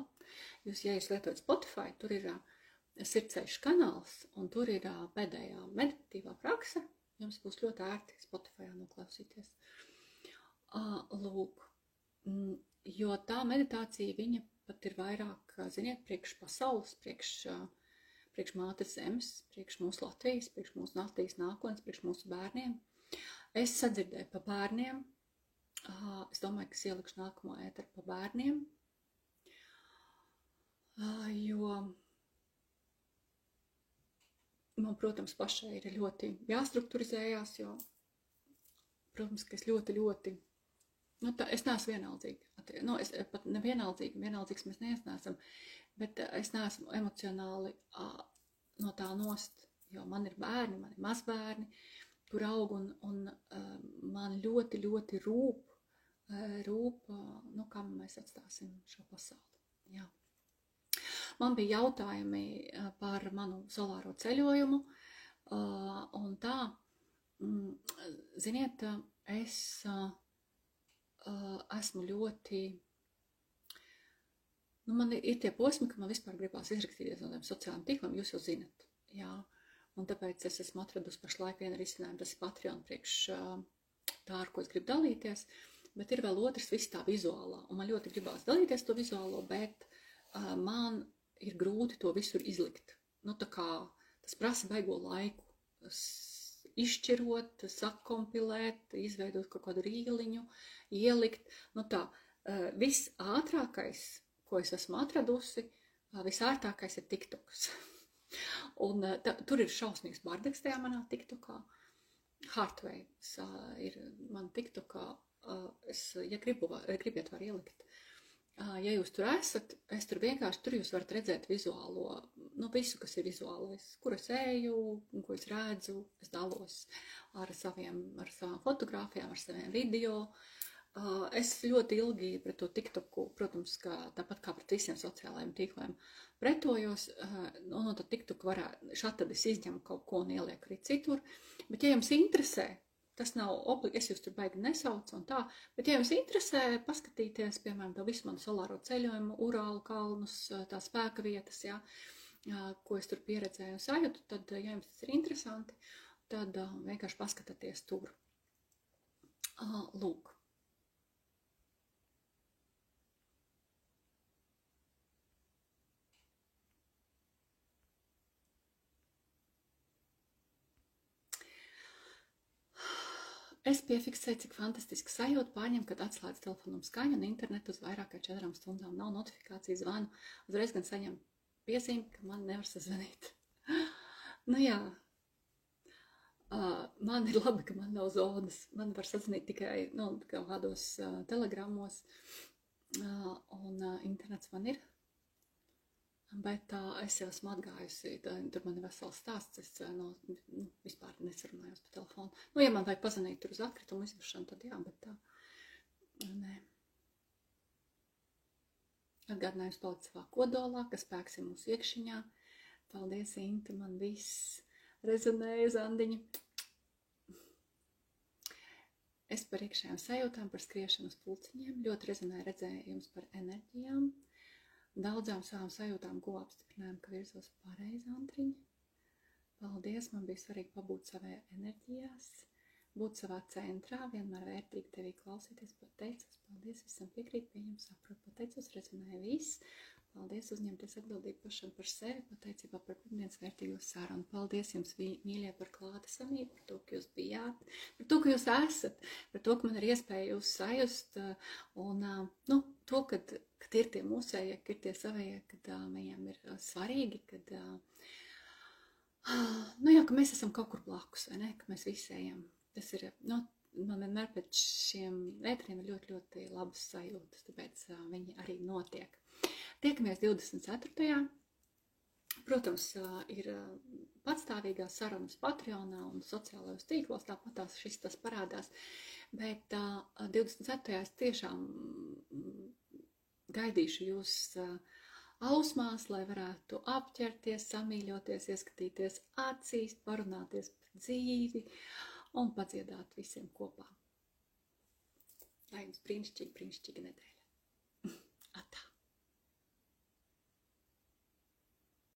ja jūs lietojat Spotify, tur ir Sirdsceļš kanāls, un tur ir pēdējā meditatīvā prakse. Jums būs ļoti ērti Spotifyā noklausīties. Lūk, jo tā meditācija, viņa pat ir vairāk, ziniet, priekš pasaules, priekš mātes zemes, priekš mūsu Latvijas, priekš mūsu Latvijas nākotnes, priekš mūsu bērniem. Es sadzirdēju pa bērniem. Es domāju, ka es ielikšu nākamo ēteru pa bērniem. Jo man, protams, pašai ir ļoti jāstrukturizējās, jo, protams, ka es ļoti, es neesmu vienaldzīga. Es pat vienaldzīgs mēs neesam, bet es neesmu emocionāli no tā nost, jo man ir bērni, man ir mazbērni, kur aug, un man ļoti, ļoti rūp, kā mēs atstāsim šo pasauli. Jā. Man bija jautājumi par manu solāro ceļojumu, un tā, ziniet, es esmu ļoti, man ir tie posmi, ka man vispār gribās izrakstīties no tiem sociālajiem tīkliem, jūs jau zinat, jā, un tāpēc es esmu atradusi pašlaik vienu risinājumu, tas ir Patreon priekš tā, ar ko es gribu dalīties, bet ir vēl otrs viss tā vizuālā, un man ļoti gribās dalīties to vizuālo, bet man ir grūti to visur izlikt. Nu, tā kā tas prasa baigo laiku, izšķirot, sakompilēt, izveidot kaut kādu rīliņu, ielikt. Nu tā, viss ātrākais, ko es esmu atradusi, visārtākais ir TikToks. Un tur ir šausmīgs bardaks tajā manā TikTokā. Heartwaves ir man TikTokā, ja gribiet var ielikt. Ja jūs tur esat, es tur vienkārši, tur jūs varat redzēt vizuālo, nu visu, kas ir vizuālais, kur es eju, ko es redzu, es dalos ar savām fotogrāfijām, ar saviem video. Es ļoti ilgi pret to TikToku, protams, tāpat kā pret visiem sociālajiem tīkliem, pretojos, un no tad TikToku šādi tad es izņemu kaut ko un ielieku arī citur, bet ja jums interesē, tas nav obligāti, es jūs tur baigi nesaucu un tā, bet ja jums interesē paskatīties, piemēram, to visu manu solāro ceļojumu, Urālu kalnus, tā spēka vietas, jā, ko es tur pieredzēju un sajūtu, tad, ja jums tas ir interesanti, tad vienkārši paskatieties tur. Lūk. Es piefiksēju, cik fantastiski sajūta pārņem, kad atslēdz telefonam skaņu un internetu uz vairāk kā 4 stundām. Nav notifikācijas zvanu. Uzreiz gan saņem piezīmi, ka man nevar sazvanīt. Nu jā, man ir labi, ka man nav zonas. Man var sazvanīt tikai kaut kādos telegramos, un internets man ir. Bet es jau esmu atgājusi, tur man ir vesels stāsts, es vispār nesarunājos pa telefonu. Nu, ja man vajag pazvanīt tur uz atkritumu izvešanu, tad jā, bet tā, nē. Atgādinājums palikt savā kodolā, ka spēks ir mūsu iekšiņā. Paldies, Inti, man viss rezonēja, Zandiņa. Es par iekšējām sajūtām, par skriešanu uz pulciņiem, ļoti rezonēja redzējums par enerģijām. Daudzām savām sajūtām guvu apstiprinājumu, ka virzos pareizi, Antriņa. Paldies, man bija svarīgi pabūt savā enerģijās, būt savā centrā, vienmēr vērtīgi tevī klausīties, pateicos, paldies, visam piekrīt, pieņem, saprot, pateicos, rezonēja viss. Paldies, uzņemties atbildību pašam par sevi, pateicībā par pirmdienas vērtīgo sarunu. Paldies jums, mīļie, par klātesamību, par to, ka jūs bijāt, par to, ka jūs esat, par to, ka man ir iespēja jūs sajust, un to, kad ir tie mūsējie, ka ir tie savējie, kad viņiem ir svarīgi, kad, ka mēs esam kaut kur blakus, vai ne, ka mēs visi ejam. Tas ir, man vienmēr pēc šiem ētriem ir ļoti, ļoti labas sajūtas, tāpēc viņi arī notiek. Tiekamies 24. Protams, ir patstāvīgās sarunas Patreonā un sociālajos tīklos, tāpat tas parādās, bet 24. es tiešām gaidīšu jūs ausmās, lai varētu apķerties, samīļoties, ieskatīties acīs, parunāties par dzīvi un padziedāt visiem kopā. Lai jums brīnišķīgi nedēļa. Atā!